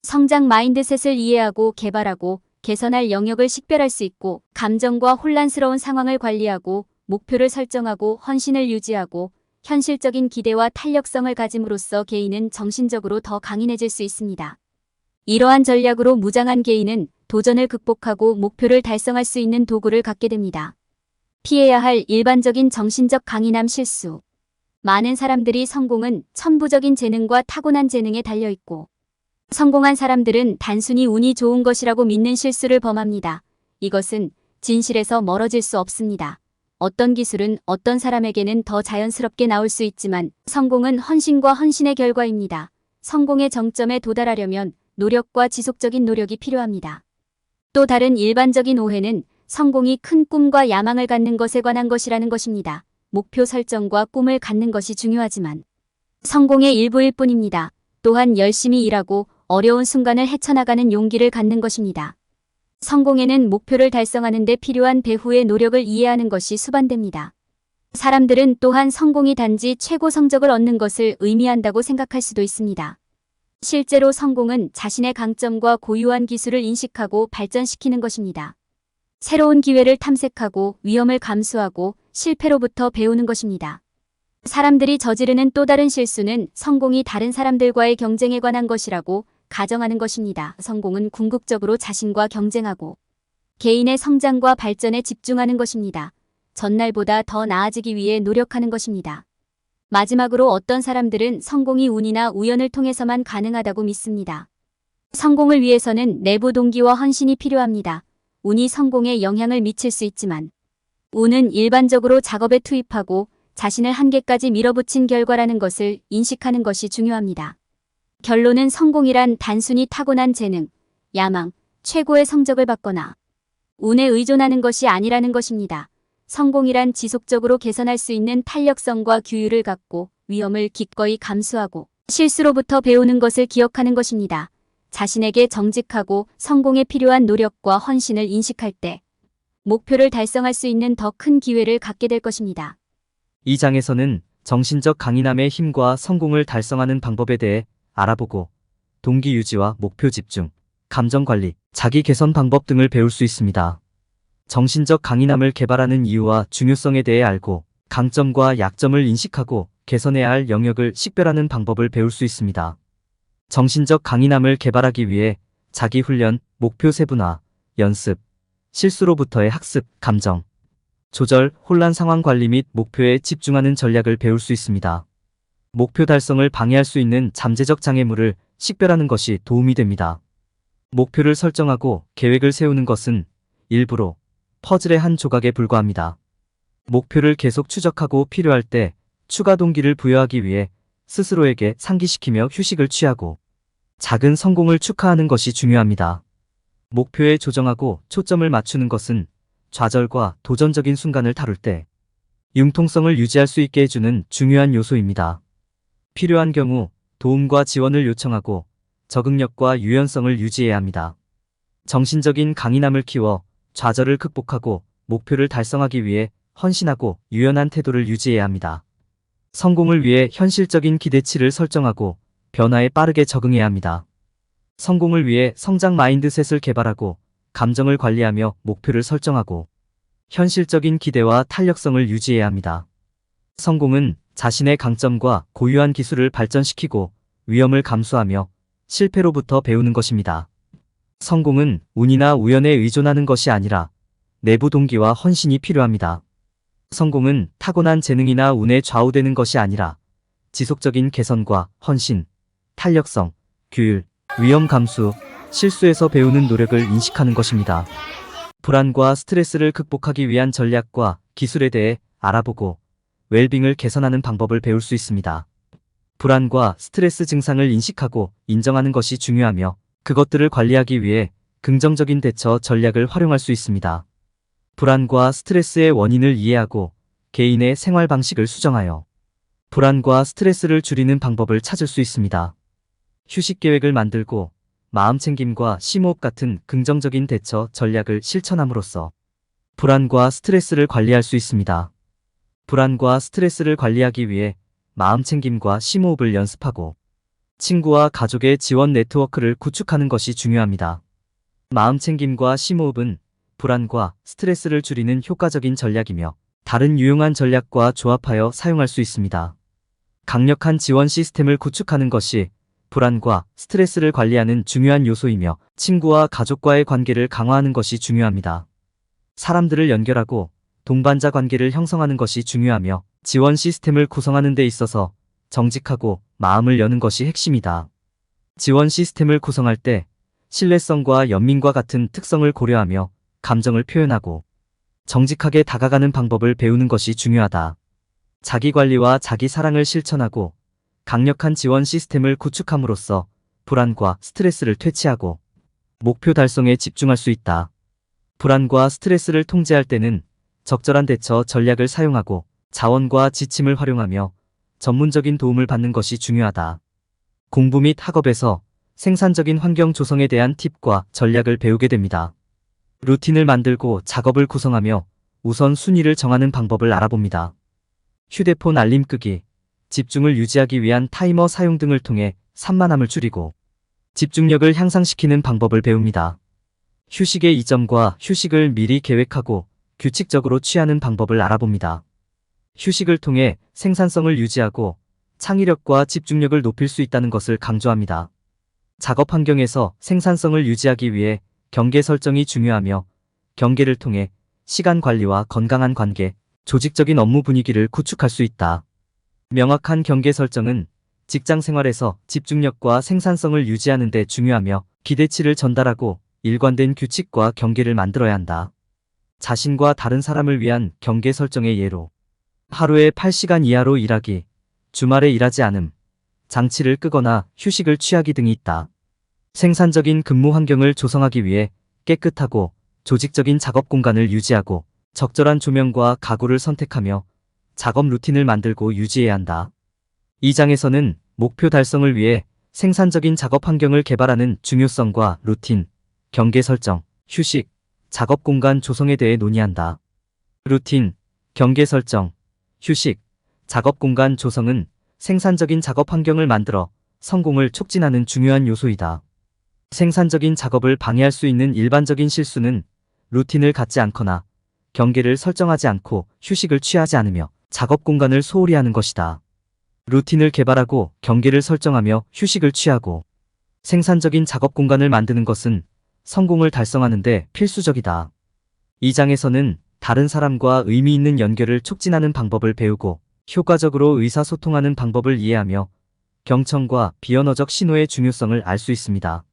성장 마인드셋을 이해하고 개발하고 개선할 영역을 식별할 수 있고, 감정과 혼란스러운 상황을 관리하고, 목표를 설정하고 헌신을 유지하고, 현실적인 기대와 탄력성을 가짐으로써 개인은 정신적으로 더 강인해질 수 있습니다. 이러한 전략으로 무장한 개인은 도전을 극복하고 목표를 달성할 수 있는 도구를 갖게 됩니다. 피해야 할 일반적인 정신적 강인함 실수. 많은 사람들이 성공은 천부적인 재능과 타고난 재능에 달려있고, 성공한 사람들은 단순히 운이 좋은 것이라고 믿는 실수를 범합니다. 이것은 진실에서 멀어질 수 없습니다. 어떤 기술은 어떤 사람에게는 더 자연스럽게 나올 수 있지만, 성공은 헌신과 헌신의 결과입니다. 성공의 정점에 도달하려면 노력과 지속적인 노력이 필요합니다. 또 다른 일반적인 오해는 성공이 큰 꿈과 야망을 갖는 것에 관한 것이라는 것입니다. 목표 설정과 꿈을 갖는 것이 중요하지만 성공의 일부일 뿐입니다. 또한 열심히 일하고 어려운 순간을 헤쳐나가는 용기를 갖는 것입니다. 성공에는 목표를 달성하는 데 필요한 배후의 노력을 이해하는 것이 수반됩니다. 사람들은 또한 성공이 단지 최고 성적을 얻는 것을 의미한다고 생각할 수도 있습니다. 실제로 성공은 자신의 강점과 고유한 기술을 인식하고 발전시키는 것입니다. 새로운 기회를 탐색하고 위험을 감수하고 실패로부터 배우는 것입니다. 사람들이 저지르는 또 다른 실수는 성공이 다른 사람들과의 경쟁에 관한 것이라고 가정하는 것입니다. 성공은 궁극적으로 자신과 경쟁하고 개인의 성장과 발전에 집중하는 것입니다. 전날보다 더 나아지기 위해 노력하는 것입니다. 마지막으로 어떤 사람들은 성공이 운이나 우연을 통해서만 가능하다고 믿습니다. 성공을 위해서는 내부 동기와 헌신이 필요합니다. 운이 성공에 영향을 미칠 수 있지만, 운은 일반적으로 작업에 투입하고 자신을 한계까지 밀어붙인 결과라는 것을 인식하는 것이 중요합니다. 결론은 성공이란 단순히 타고난 재능, 야망, 최고의 성적을 받거나 운에 의존하는 것이 아니라는 것입니다. 성공이란 지속적으로 개선할 수 있는 탄력성과 규율을 갖고 위험을 기꺼이 감수하고 실수로부터 배우는 것을 기억하는 것입니다. 자신에게 정직하고 성공에 필요한 노력과 헌신을 인식할 때 목표를 달성할 수 있는 더 큰 기회를 갖게 될 것입니다. 이 장에서는 정신적 강인함의 힘과 성공을 달성하는 방법에 대해 알아보고 동기 유지와 목표 집중, 감정 관리, 자기 개선 방법 등을 배울 수 있습니다. 정신적 강인함을 개발하는 이유와 중요성에 대해 알고 강점과 약점을 인식하고 개선해야 할 영역을 식별하는 방법을 배울 수 있습니다. 정신적 강인함을 개발하기 위해 자기 훈련, 목표 세분화, 연습, 실수로부터의 학습, 감정 조절, 혼란 상황 관리 및 목표에 집중하는 전략을 배울 수 있습니다. 목표 달성을 방해할 수 있는 잠재적 장애물을 식별하는 것이 도움이 됩니다. 목표를 설정하고 계획을 세우는 것은 일부러 퍼즐의 한 조각에 불과합니다. 목표를 계속 추적하고 필요할 때 추가 동기를 부여하기 위해 스스로에게 상기시키며 휴식을 취하고 작은 성공을 축하하는 것이 중요합니다. 목표에 조정하고 초점을 맞추는 것은 좌절과 도전적인 순간을 다룰 때 융통성을 유지할 수 있게 해주는 중요한 요소입니다. 필요한 경우 도움과 지원을 요청하고 적응력과 유연성을 유지해야 합니다. 정신적인 강인함을 키워 좌절을 극복하고 목표를 달성하기 위해 헌신하고 유연한 태도를 유지해야 합니다. 성공을 위해 현실적인 기대치를 설정하고 변화에 빠르게 적응해야 합니다. 성공을 위해 성장 마인드셋을 개발하고 감정을 관리하며 목표를 설정하고 현실적인 기대와 탄력성을 유지해야 합니다. 성공은 자신의 강점과 고유한 기술을 발전시키고 위험을 감수하며 실패로부터 배우는 것입니다. 성공은 운이나 우연에 의존하는 것이 아니라 내부 동기와 헌신이 필요합니다. 성공은 타고난 재능이나 운에 좌우되는 것이 아니라 지속적인 개선과 헌신, 탄력성, 규율, 위험 감수, 실수에서 배우는 노력을 인식하는 것입니다. 불안과 스트레스를 극복하기 위한 전략과 기술에 대해 알아보고 웰빙을 개선하는 방법을 배울 수 있습니다. 불안과 스트레스 증상을 인식하고 인정하는 것이 중요하며 그것들을 관리하기 위해 긍정적인 대처 전략을 활용할 수 있습니다. 불안과 스트레스의 원인을 이해하고 개인의 생활 방식을 수정하여 불안과 스트레스를 줄이는 방법을 찾을 수 있습니다. 휴식 계획을 만들고 마음챙김과 심호흡 같은 긍정적인 대처 전략을 실천함으로써 불안과 스트레스를 관리할 수 있습니다. 불안과 스트레스를 관리하기 위해 마음챙김과 심호흡을 연습하고 친구와 가족의 지원 네트워크를 구축하는 것이 중요합니다. 마음챙김과 심호흡은 불안과 스트레스를 줄이는 효과적인 전략이며 다른 유용한 전략과 조합하여 사용할 수 있습니다. 강력한 지원 시스템을 구축하는 것이 불안과 스트레스를 관리하는 중요한 요소이며 친구와 가족과의 관계를 강화하는 것이 중요합니다. 사람들을 연결하고 동반자 관계를 형성하는 것이 중요하며 지원 시스템을 구성하는 데 있어서 정직하고 마음을 여는 것이 핵심이다. 지원 시스템을 구성할 때 신뢰성과 연민과 같은 특성을 고려하며 감정을 표현하고 정직하게 다가가는 방법을 배우는 것이 중요하다. 자기관리와 자기사랑을 실천하고 강력한 지원 시스템을 구축함으로써 불안과 스트레스를 퇴치하고 목표 달성에 집중할 수 있다. 불안과 스트레스를 통제할 때는 적절한 대처 전략을 사용하고 자원과 지침을 활용하며 전문적인 도움을 받는 것이 중요하다. 공부 및 학업에서 생산적인 환경 조성에 대한 팁과 전략을 배우게 됩니다. 루틴을 만들고 작업을 구성하며 우선 순위를 정하는 방법을 알아봅니다. 휴대폰 알림 끄기, 집중을 유지하기 위한 타이머 사용 등을 통해 산만함을 줄이고 집중력을 향상시키는 방법을 배웁니다. 휴식의 이점과 휴식을 미리 계획하고 규칙적으로 취하는 방법을 알아봅니다. 휴식을 통해 생산성을 유지하고 창의력과 집중력을 높일 수 있다는 것을 강조합니다. 작업 환경에서 생산성을 유지하기 위해 경계 설정이 중요하며 경계를 통해 시간 관리와 건강한 관계, 조직적인 업무 분위기를 구축할 수 있다. 명확한 경계 설정은 직장 생활에서 집중력과 생산성을 유지하는 데 중요하며 기대치를 전달하고 일관된 규칙과 경계를 만들어야 한다. 자신과 다른 사람을 위한 경계 설정의 예로 하루에 8시간 이하로 일하기, 주말에 일하지 않음, 장치를 끄거나 휴식을 취하기 등이 있다. 생산적인 근무 환경을 조성하기 위해 깨끗하고 조직적인 작업 공간을 유지하고 적절한 조명과 가구를 선택하며 작업 루틴을 만들고 유지해야 한다. 이 장에서는 목표 달성을 위해 생산적인 작업 환경을 개발하는 중요성과 루틴, 경계 설정, 휴식, 작업 공간 조성에 대해 논의한다. 루틴, 경계 설정, 휴식, 작업 공간 조성은 생산적인 작업 환경을 만들어 성공을 촉진하는 중요한 요소이다. 생산적인 작업을 방해할 수 있는 일반적인 실수는 루틴을 갖지 않거나 경계를 설정하지 않고 휴식을 취하지 않으며 작업 공간을 소홀히 하는 것이다. 루틴을 개발하고 경계를 설정하며 휴식을 취하고 생산적인 작업 공간을 만드는 것은 성공을 달성하는 데 필수적이다. 이 장에서는 다른 사람과 의미 있는 연결을 촉진하는 방법을 배우고 효과적으로 의사소통하는 방법을 이해하며 경청과 비언어적 신호의 중요성을 알 수 있습니다.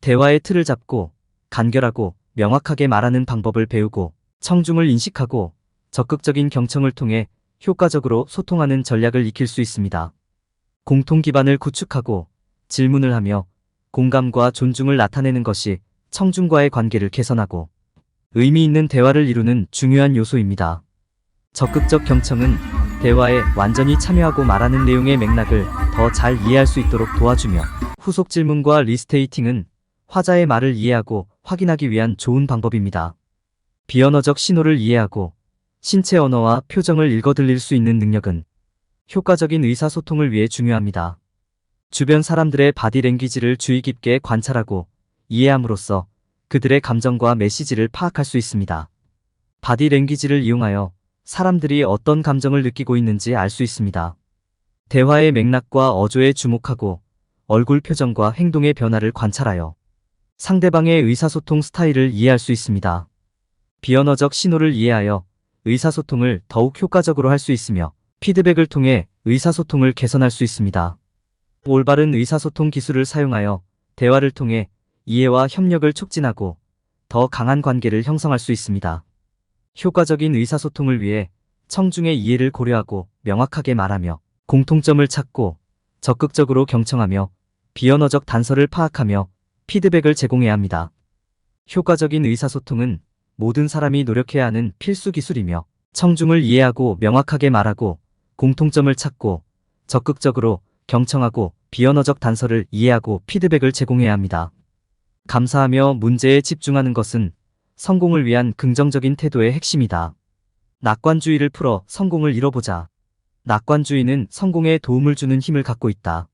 대화의 틀을 잡고 간결하고 명확하게 말하는 방법을 배우고 청중을 인식하고 적극적인 경청을 통해 효과적으로 소통하는 전략을 익힐 수 있습니다. 공통 기반을 구축하고 질문을 하며 공감과 존중을 나타내는 것이 청중과의 관계를 개선하고 의미 있는 대화를 이루는 중요한 요소입니다. 적극적 경청은 대화에 완전히 참여하고 말하는 내용의 맥락을 더 잘 이해할 수 있도록 도와주며 후속 질문과 리스테이팅은 화자의 말을 이해하고 확인하기 위한 좋은 방법입니다. 비언어적 신호를 이해하고 신체 언어와 표정을 읽어들릴 수 있는 능력은 효과적인 의사소통을 위해 중요합니다. 주변 사람들의 바디랭귀지를 주의 깊게 관찰하고 이해함으로써 그들의 감정과 메시지를 파악할 수 있습니다. 바디랭귀지를 이용하여 사람들이 어떤 감정을 느끼고 있는지 알 수 있습니다. 대화의 맥락과 어조에 주목하고 얼굴 표정과 행동의 변화를 관찰하여 상대방의 의사소통 스타일을 이해할 수 있습니다. 비언어적 신호를 이해하여 의사소통을 더욱 효과적으로 할 수 있으며 피드백을 통해 의사소통을 개선할 수 있습니다. 올바른 의사소통 기술을 사용하여 대화를 통해 이해와 협력을 촉진하고 더 강한 관계를 형성할 수 있습니다. 효과적인 의사소통을 위해 청중의 이해를 고려하고 명확하게 말하며 공통점을 찾고 적극적으로 경청하며 비언어적 단서를 파악하며 피드백을 제공해야 합니다. 효과적인 의사소통은 모든 사람이 노력해야 하는 필수 기술이며 청중을 이해하고 명확하게 말하고 공통점을 찾고 적극적으로 경청하고 비언어적 단서를 이해하고 피드백을 제공해야 합니다. 감사하며 문제에 집중하는 것은 성공을 위한 긍정적인 태도의 핵심이다. 낙관주의를 풀어 성공을 이뤄보자. 낙관주의는 성공에 도움을 주는 힘을 갖고 있다.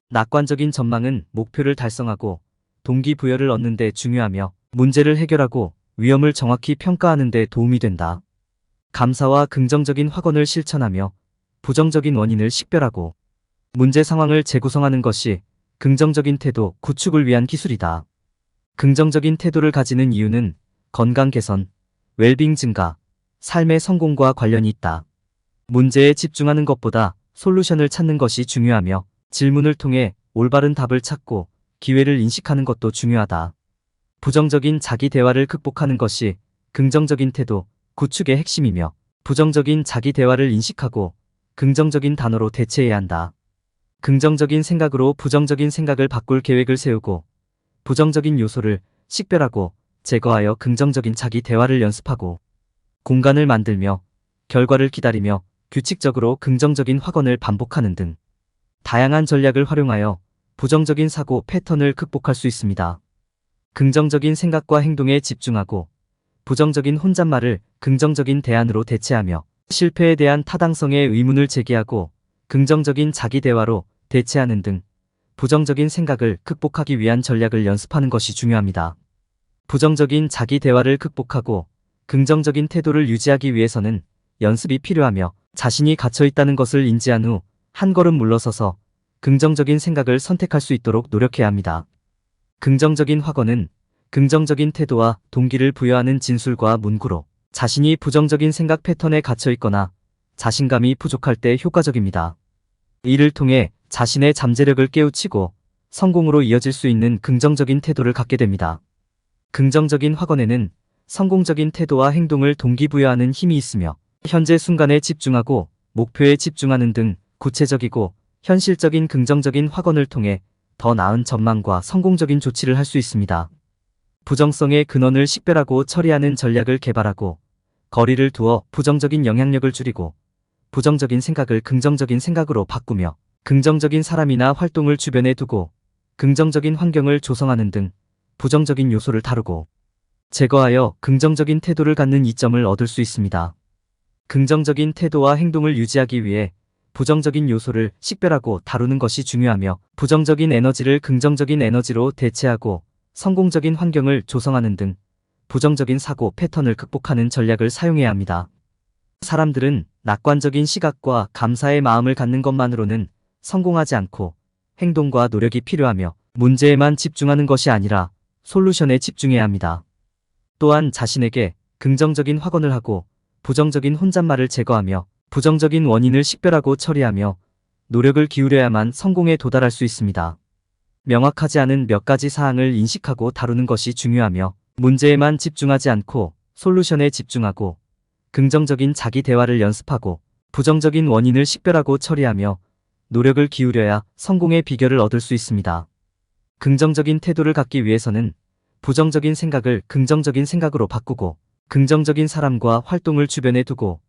낙관적인 전망은 목표를 달성하고 동기부여를 얻는 데 중요하며 문제를 해결하고 위험을 정확히 평가하는 데 도움이 된다. 감사와 긍정적인 확언을 실천하며 부정적인 원인을 식별하고 문제 상황을 재구성하는 것이 긍정적인 태도 구축을 위한 기술이다. 긍정적인 태도를 가지는 이유는 건강 개선, 웰빙 증가, 삶의 성공과 관련이 있다. 문제에 집중하는 것보다 솔루션을 찾는 것이 중요하며 질문을 통해 올바른 답을 찾고 기회를 인식하는 것도 중요하다. 부정적인 자기 대화를 극복하는 것이 긍정적인 태도 구축의 핵심이며 부정적인 자기 대화를 인식하고 긍정적인 단어로 대체해야 한다. 긍정적인 생각으로 부정적인 생각을 바꿀 계획을 세우고 부정적인 요소를 식별하고 제거하여 긍정적인 자기 대화를 연습하고 공간을 만들며 결과를 기다리며 규칙적으로 긍정적인 확언을 반복하는 등 다양한 전략을 활용하여 부정적인 사고 패턴을 극복할 수 있습니다. 긍정적인 생각과 행동에 집중하고 부정적인 혼잣말을 긍정적인 대안으로 대체하며 실패에 대한 타당성의 의문을 제기하고 긍정적인 자기 대화로 대체하는 등 부정적인 생각을 극복하기 위한 전략을 연습하는 것이 중요합니다. 부정적인 자기 대화를 극복하고 긍정적인 태도를 유지하기 위해서는 연습이 필요하며 자신이 갇혀 있다는 것을 인지한 후 한 걸음 물러서서 긍정적인 생각을 선택할 수 있도록 노력해야 합니다. 긍정적인 확언은 긍정적인 태도와 동기를 부여하는 진술과 문구로 자신이 부정적인 생각 패턴에 갇혀 있거나 자신감이 부족할 때 효과적입니다. 이를 통해 자신의 잠재력을 깨우치고 성공으로 이어질 수 있는 긍정적인 태도를 갖게 됩니다. 긍정적인 확언에는 성공적인 태도와 행동을 동기부여하는 힘이 있으며 현재 순간에 집중하고 목표에 집중하는 등 구체적이고 현실적인 긍정적인 확언을 통해 더 나은 전망과 성공적인 조치를 할 수 있습니다. 부정성의 근원을 식별하고 처리하는 전략을 개발하고 거리를 두어 부정적인 영향력을 줄이고 부정적인 생각을 긍정적인 생각으로 바꾸며 긍정적인 사람이나 활동을 주변에 두고 긍정적인 환경을 조성하는 등 부정적인 요소를 다루고 제거하여 긍정적인 태도를 갖는 이점을 얻을 수 있습니다. 긍정적인 태도와 행동을 유지하기 위해 부정적인 요소를 식별하고 다루는 것이 중요하며 부정적인 에너지를 긍정적인 에너지로 대체하고 성공적인 환경을 조성하는 등 부정적인 사고 패턴을 극복하는 전략을 사용해야 합니다. 사람들은 낙관적인 시각과 감사의 마음을 갖는 것만으로는 성공하지 않고 행동과 노력이 필요하며 문제에만 집중하는 것이 아니라 솔루션에 집중해야 합니다. 또한 자신에게 긍정적인 확언을 하고 부정적인 혼잣말을 제거하며 부정적인 원인을 식별하고 처리하며 노력을 기울여야만 성공에 도달할 수 있습니다. 명확하지 않은 몇 가지 사항을 인식하고 다루는 것이 중요하며 문제에만 집중하지 않고 솔루션에 집중하고 긍정적인 자기 대화를 연습하고 부정적인 원인을 식별하고 처리하며 노력을 기울여야 성공의 비결을 얻을 수 있습니다. 긍정적인 태도를 갖기 위해서는 부정적인 생각을 긍정적인 생각으로 바꾸고 긍정적인 사람과 활동을 주변에 두고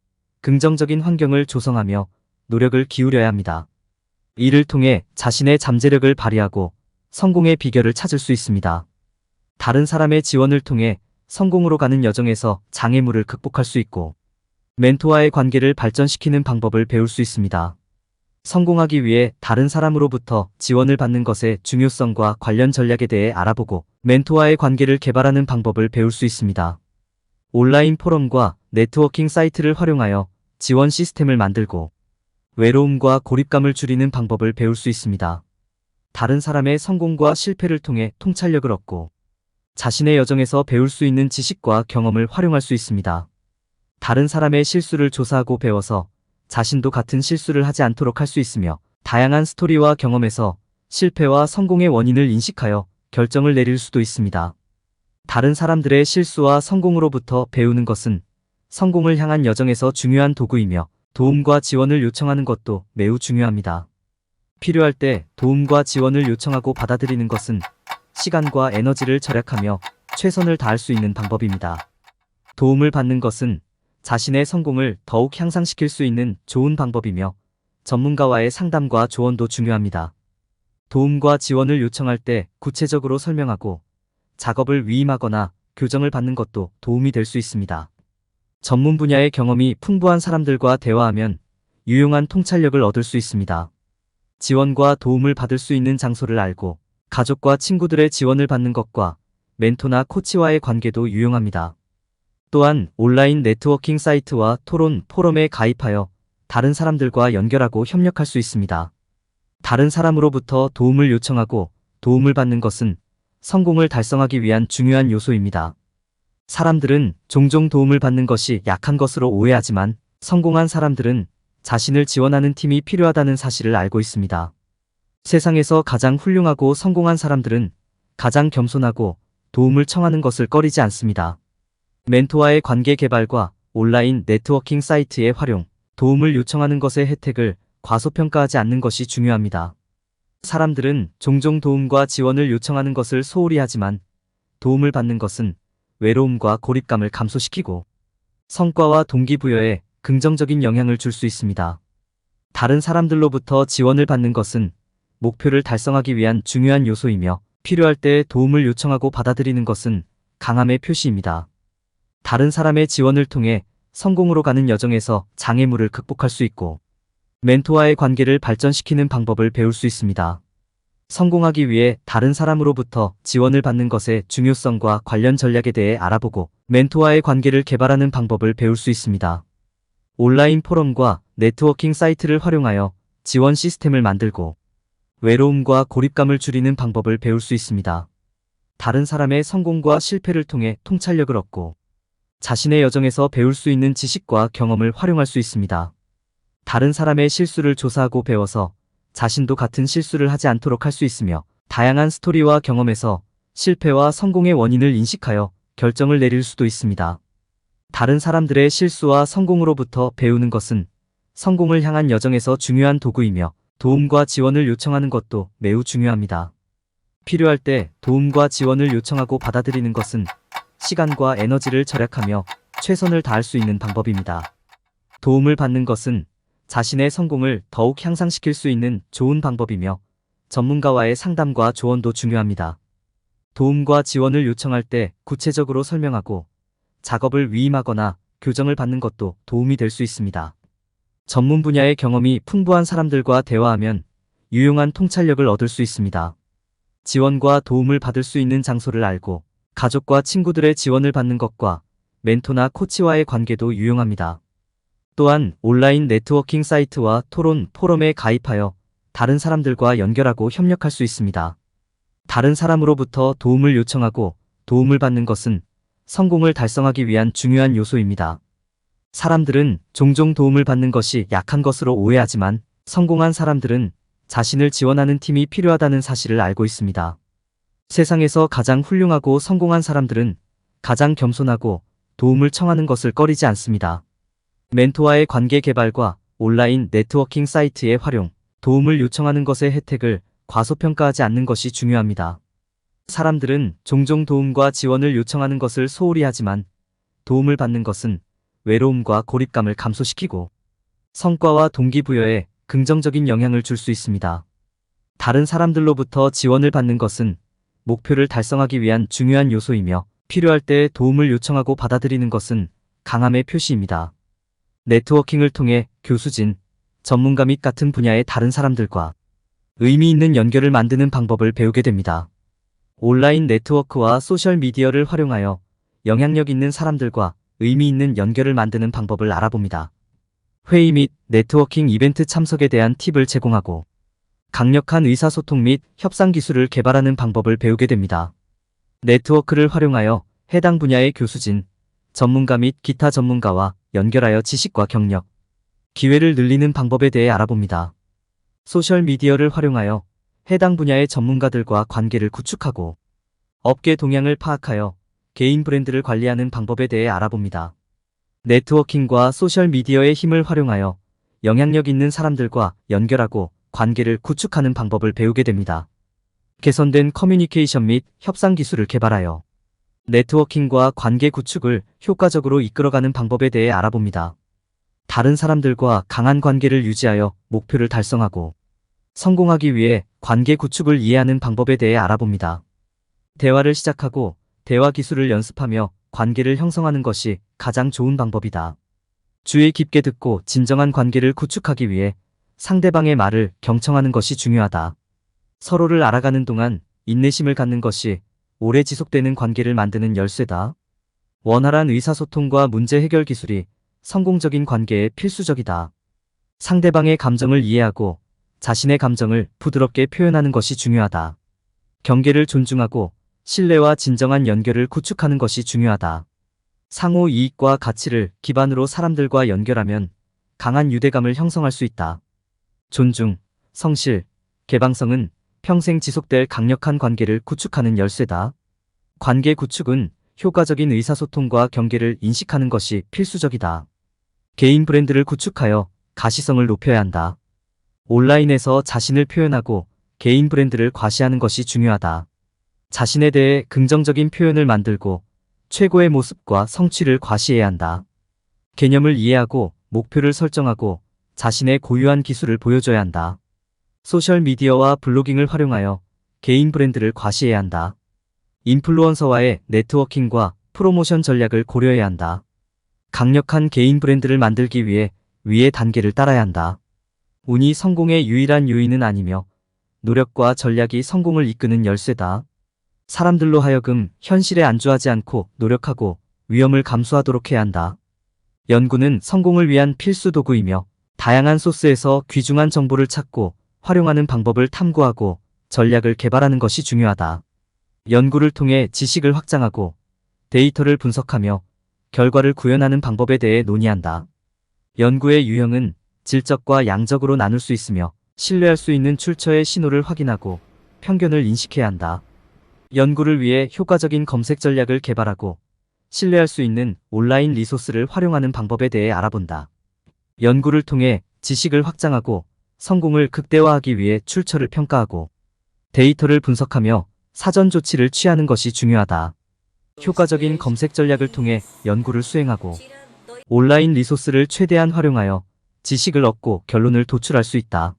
긍정적인 환경을 조성하며 노력을 기울여야 합니다. 이를 통해 자신의 잠재력을 발휘하고 성공의 비결을 찾을 수 있습니다. 다른 사람의 지원을 통해 성공으로 가는 여정에서 장애물을 극복할 수 있고 멘토와의 관계를 발전시키는 방법을 배울 수 있습니다. 성공하기 위해 다른 사람으로부터 지원을 받는 것의 중요성과 관련 전략에 대해 알아보고 멘토와의 관계를 개발하는 방법을 배울 수 있습니다. 온라인 포럼과 네트워킹 사이트를 활용하여 지원 시스템을 만들고 외로움과 고립감을 줄이는 방법을 배울 수 있습니다. 다른 사람의 성공과 실패를 통해 통찰력을 얻고 자신의 여정에서 배울 수 있는 지식과 경험을 활용할 수 있습니다. 다른 사람의 실수를 조사하고 배워서 자신도 같은 실수를 하지 않도록 할 수 있으며 다양한 스토리와 경험에서 실패와 성공의 원인을 인식하여 결정을 내릴 수도 있습니다. 다른 사람들의 실수와 성공으로부터 배우는 것은 성공을 향한 여정에서 중요한 도구이며 도움과 지원을 요청하는 것도 매우 중요합니다. 필요할 때 도움과 지원을 요청하고 받아들이는 것은 시간과 에너지를 절약하며 최선을 다할 수 있는 방법입니다. 도움을 받는 것은 자신의 성공을 더욱 향상시킬 수 있는 좋은 방법이며 전문가와의 상담과 조언도 중요합니다. 도움과 지원을 요청할 때 구체적으로 설명하고 작업을 위임하거나 교정을 받는 것도 도움이 될 수 있습니다. 전문 분야의 경험이 풍부한 사람들과 대화하면 유용한 통찰력을 얻을 수 있습니다. 지원과 도움을 받을 수 있는 장소를 알고 가족과 친구들의 지원을 받는 것과 멘토나 코치와의 관계도 유용합니다. 또한 온라인 네트워킹 사이트와 토론, 포럼에 가입하여 다른 사람들과 연결하고 협력할 수 있습니다. 다른 사람으로부터 도움을 요청하고 도움을 받는 것은 성공을 달성하기 위한 중요한 요소입니다. 사람들은 종종 도움을 받는 것이 약한 것으로 오해하지만 성공한 사람들은 자신을 지원하는 팀이 필요하다는 사실을 알고 있습니다. 세상에서 가장 훌륭하고 성공한 사람들은 가장 겸손하고 도움을 청하는 것을 꺼리지 않습니다. 멘토와의 관계 개발과 온라인 네트워킹 사이트의 활용, 도움을 요청하는 것의 혜택을 과소평가하지 않는 것이 중요합니다. 사람들은 종종 도움과 지원을 요청하는 것을 소홀히 하지만 도움을 받는 것은 외로움과 고립감을 감소시키고 성과와 동기부여에 긍정적인 영향을 줄 수 있습니다. 다른 사람들로부터 지원을 받는 것은 목표를 달성하기 위한 중요한 요소이며 필요할 때 도움을 요청하고 받아들이는 것은 강함의 표시입니다. 다른 사람의 지원을 통해 성공으로 가는 여정에서 장애물을 극복할 수 있고 멘토와의 관계를 발전시키는 방법을 배울 수 있습니다. 성공하기 위해 다른 사람으로부터 지원을 받는 것의 중요성과 관련 전략에 대해 알아보고 멘토와의 관계를 개발하는 방법을 배울 수 있습니다. 온라인 포럼과 네트워킹 사이트를 활용하여 지원 시스템을 만들고 외로움과 고립감을 줄이는 방법을 배울 수 있습니다. 다른 사람의 성공과 실패를 통해 통찰력을 얻고 자신의 여정에서 배울 수 있는 지식과 경험을 활용할 수 있습니다. 다른 사람의 실수를 조사하고 배워서 자신도 같은 실수를 하지 않도록 할 수 있으며 다양한 스토리와 경험에서 실패와 성공의 원인을 인식하여 결정을 내릴 수도 있습니다. 다른 사람들의 실수와 성공으로부터 배우는 것은 성공을 향한 여정에서 중요한 도구이며 도움과 지원을 요청하는 것도 매우 중요합니다. 필요할 때 도움과 지원을 요청하고 받아들이는 것은 시간과 에너지를 절약하며 최선을 다할 수 있는 방법입니다. 도움을 받는 것은 자신의 성공을 더욱 향상시킬 수 있는 좋은 방법이며 전문가와의 상담과 조언도 중요합니다. 도움과 지원을 요청할 때 구체적으로 설명하고 작업을 위임하거나 교정을 받는 것도 도움이 될 수 있습니다. 전문 분야의 경험이 풍부한 사람들과 대화하면 유용한 통찰력을 얻을 수 있습니다. 지원과 도움을 받을 수 있는 장소를 알고 가족과 친구들의 지원을 받는 것과 멘토나 코치와의 관계도 유용합니다. 또한 온라인 네트워킹 사이트와 토론, 포럼에 가입하여 다른 사람들과 연결하고 협력할 수 있습니다. 다른 사람으로부터 도움을 요청하고 도움을 받는 것은 성공을 달성하기 위한 중요한 요소입니다. 사람들은 종종 도움을 받는 것이 약한 것으로 오해하지만 성공한 사람들은 자신을 지원하는 팀이 필요하다는 사실을 알고 있습니다. 세상에서 가장 훌륭하고 성공한 사람들은 가장 겸손하고 도움을 청하는 것을 꺼리지 않습니다. 멘토와의 관계 개발과 온라인 네트워킹 사이트의 활용, 도움을 요청하는 것의 혜택을 과소평가하지 않는 것이 중요합니다. 사람들은 종종 도움과 지원을 요청하는 것을 소홀히 하지만 도움을 받는 것은 외로움과 고립감을 감소시키고 성과와 동기부여에 긍정적인 영향을 줄 수 있습니다. 다른 사람들로부터 지원을 받는 것은 목표를 달성하기 위한 중요한 요소이며 필요할 때 도움을 요청하고 받아들이는 것은 강함의 표시입니다. 네트워킹을 통해 교수진, 전문가 및 같은 분야의 다른 사람들과 의미 있는 연결을 만드는 방법을 배우게 됩니다. 온라인 네트워크와 소셜미디어를 활용하여 영향력 있는 사람들과 의미 있는 연결을 만드는 방법을 알아봅니다. 회의 및 네트워킹 이벤트 참석에 대한 팁을 제공하고 강력한 의사소통 및 협상 기술을 개발하는 방법을 배우게 됩니다. 네트워크를 활용하여 해당 분야의 교수진, 전문가 및 기타 전문가와 연결하여 지식과 경력, 기회를 늘리는 방법에 대해 알아봅니다. 소셜미디어를 활용하여 해당 분야의 전문가들과 관계를 구축하고 업계 동향을 파악하여 개인 브랜드를 관리하는 방법에 대해 알아봅니다. 네트워킹과 소셜미디어의 힘을 활용하여 영향력 있는 사람들과 연결하고 관계를 구축하는 방법을 배우게 됩니다. 개선된 커뮤니케이션 및 협상 기술을 개발하여 네트워킹과 관계 구축을 효과적으로 이끌어가는 방법에 대해 알아봅니다. 다른 사람들과 강한 관계를 유지하여 목표를 달성하고 성공하기 위해 관계 구축을 이해하는 방법에 대해 알아봅니다. 대화를 시작하고 대화 기술을 연습하며 관계를 형성하는 것이 가장 좋은 방법이다. 주의 깊게 듣고 진정한 관계를 구축하기 위해 상대방의 말을 경청하는 것이 중요하다. 서로를 알아가는 동안 인내심을 갖는 것이 오래 지속되는 관계를 만드는 열쇠다. 원활한 의사소통과 문제 해결 기술이 성공적인 관계에 필수적이다. 상대방의 감정을 이해하고 자신의 감정을 부드럽게 표현하는 것이 중요하다. 경계를 존중하고 신뢰와 진정한 연결을 구축하는 것이 중요하다. 상호 이익과 가치를 기반으로 사람들과 연결하면 강한 유대감을 형성할 수 있다. 존중, 성실, 개방성은 평생 지속될 강력한 관계를 구축하는 열쇠다. 관계 구축은 효과적인 의사소통과 경계를 인식하는 것이 필수적이다. 개인 브랜드를 구축하여 가시성을 높여야 한다. 온라인에서 자신을 표현하고 개인 브랜드를 과시하는 것이 중요하다. 자신에 대해 긍정적인 표현을 만들고 최고의 모습과 성취를 과시해야 한다. 개념을 이해하고 목표를 설정하고 자신의 고유한 기술을 보여줘야 한다. 소셜미디어와 블로깅을 활용하여 개인 브랜드를 과시해야 한다. 인플루언서와의 네트워킹과 프로모션 전략을 고려해야 한다. 강력한 개인 브랜드를 만들기 위해 위의 단계를 따라야 한다. 운이 성공의 유일한 요인은 아니며 노력과 전략이 성공을 이끄는 열쇠다. 사람들로 하여금 현실에 안주하지 않고 노력하고 위험을 감수하도록 해야 한다. 연구는 성공을 위한 필수 도구이며 다양한 소스에서 귀중한 정보를 찾고 활용하는 방법을 탐구하고 전략을 개발하는 것이 중요하다. 연구를 통해 지식을 확장하고 데이터를 분석하며 결과를 구현하는 방법에 대해 논의한다. 연구의 유형은 질적과 양적으로 나눌 수 있으며 신뢰할 수 있는 출처의 신호를 확인하고 편견을 인식해야 한다. 연구를 위해 효과적인 검색 전략을 개발하고 신뢰할 수 있는 온라인 리소스를 활용하는 방법에 대해 알아본다. 연구를 통해 지식을 확장하고 성공을 극대화하기 위해 출처를 평가하고 데이터를 분석하며 사전 조치를 취하는 것이 중요하다. 효과적인 검색 전략을 통해 연구를 수행하고 온라인 리소스를 최대한 활용하여 지식을 얻고 결론을 도출할 수 있다.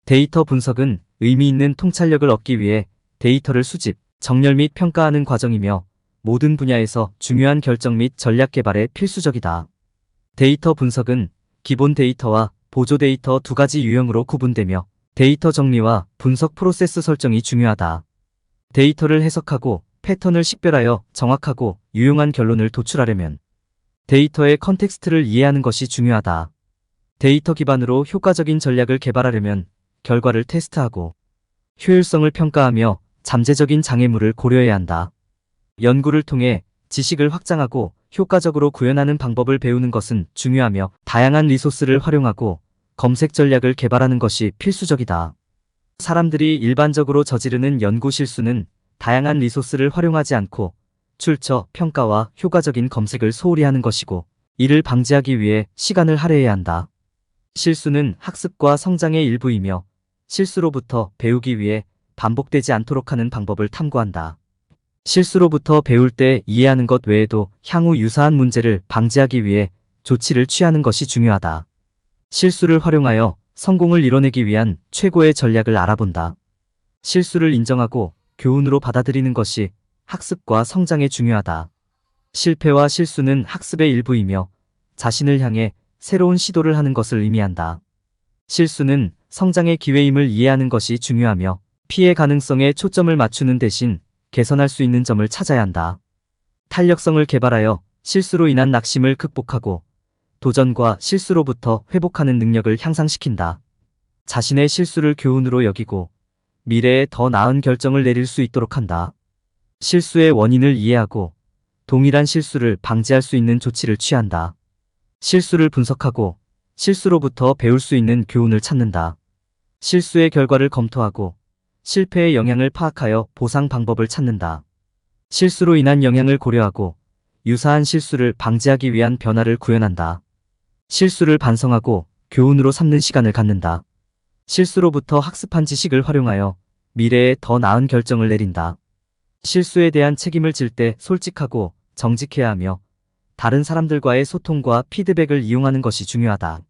데이터 분석은 의미 있는 통찰력을 얻기 위해 데이터를 수집, 정렬 및 평가하는 과정이며 모든 분야에서 중요한 결정 및 전략 개발에 필수적이다. 데이터 분석은 기본 데이터와 보조 데이터 두 가지 유형으로 구분되며 데이터 정리와 분석 프로세스 설정이 중요하다. 데이터를 해석하고 패턴을 식별하여 정확하고 유용한 결론을 도출하려면 데이터의 컨텍스트를 이해하는 것이 중요하다. 데이터 기반으로 효과적인 전략을 개발하려면 결과를 테스트하고 효율성을 평가하며 잠재적인 장애물을 고려해야 한다. 연구를 통해 지식을 확장하고 효과적으로 구현하는 방법을 배우는 것은 중요하며 다양한 리소스를 활용하고 검색 전략을 개발하는 것이 필수적이다. 사람들이 일반적으로 저지르는 연구 실수는 다양한 리소스를 활용하지 않고 출처, 평가와 효과적인 검색을 소홀히 하는 것이고 이를 방지하기 위해 시간을 할애해야 한다. 실수는 학습과 성장의 일부이며 실수로부터 배우기 위해 반복되지 않도록 하는 방법을 탐구한다. 실수로부터 배울 때 이해하는 것 외에도 향후 유사한 문제를 방지하기 위해 조치를 취하는 것이 중요하다. 실수를 활용하여 성공을 이뤄내기 위한 최고의 전략을 알아본다. 실수를 인정하고 교훈으로 받아들이는 것이 학습과 성장에 중요하다. 실패와 실수는 학습의 일부이며 자신을 향해 새로운 시도를 하는 것을 의미한다. 실수는 성장의 기회임을 이해하는 것이 중요하며 피해 가능성에 초점을 맞추는 대신 개선할 수 있는 점을 찾아야 한다. 탄력성을 개발하여 실수로 인한 낙심을 극복하고 도전과 실수로부터 회복하는 능력을 향상시킨다. 자신의 실수를 교훈으로 여기고 미래에 더 나은 결정을 내릴 수 있도록 한다. 실수의 원인을 이해하고 동일한 실수를 방지할 수 있는 조치를 취한다. 실수를 분석하고 실수로부터 배울 수 있는 교훈을 찾는다. 실수의 결과를 검토하고 실패의 영향을 파악하여 보상 방법을 찾는다. 실수로 인한 영향을 고려하고 유사한 실수를 방지하기 위한 변화를 구현한다. 실수를 반성하고 교훈으로 삼는 시간을 갖는다. 실수로부터 학습한 지식을 활용하여 미래에 더 나은 결정을 내린다. 실수에 대한 책임을 질 때 솔직하고 정직해야 하며 다른 사람들과의 소통과 피드백을 이용하는 것이 중요하다.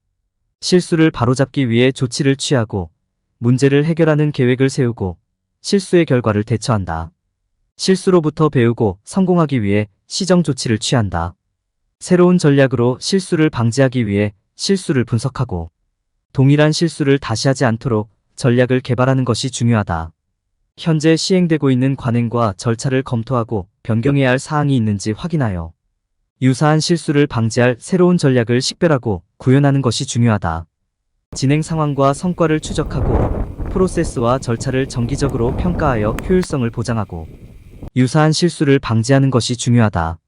실수를 바로잡기 위해 조치를 취하고 문제를 해결하는 계획을 세우고 실수의 결과를 대처한다. 실수로부터 배우고 성공하기 위해 시정 조치를 취한다. 새로운 전략으로 실수를 방지하기 위해 실수를 분석하고 동일한 실수를 다시 하지 않도록 전략을 개발하는 것이 중요하다. 현재 시행되고 있는 관행과 절차를 검토하고 변경해야 할 사항이 있는지 확인하여 유사한 실수를 방지할 새로운 전략을 식별하고 구현하는 것이 중요하다. 진행 상황과 성과를 추적하고 프로세스와 절차를 정기적으로 평가하여 효율성을 보장하고 유사한 실수를 방지하는 것이 중요하다.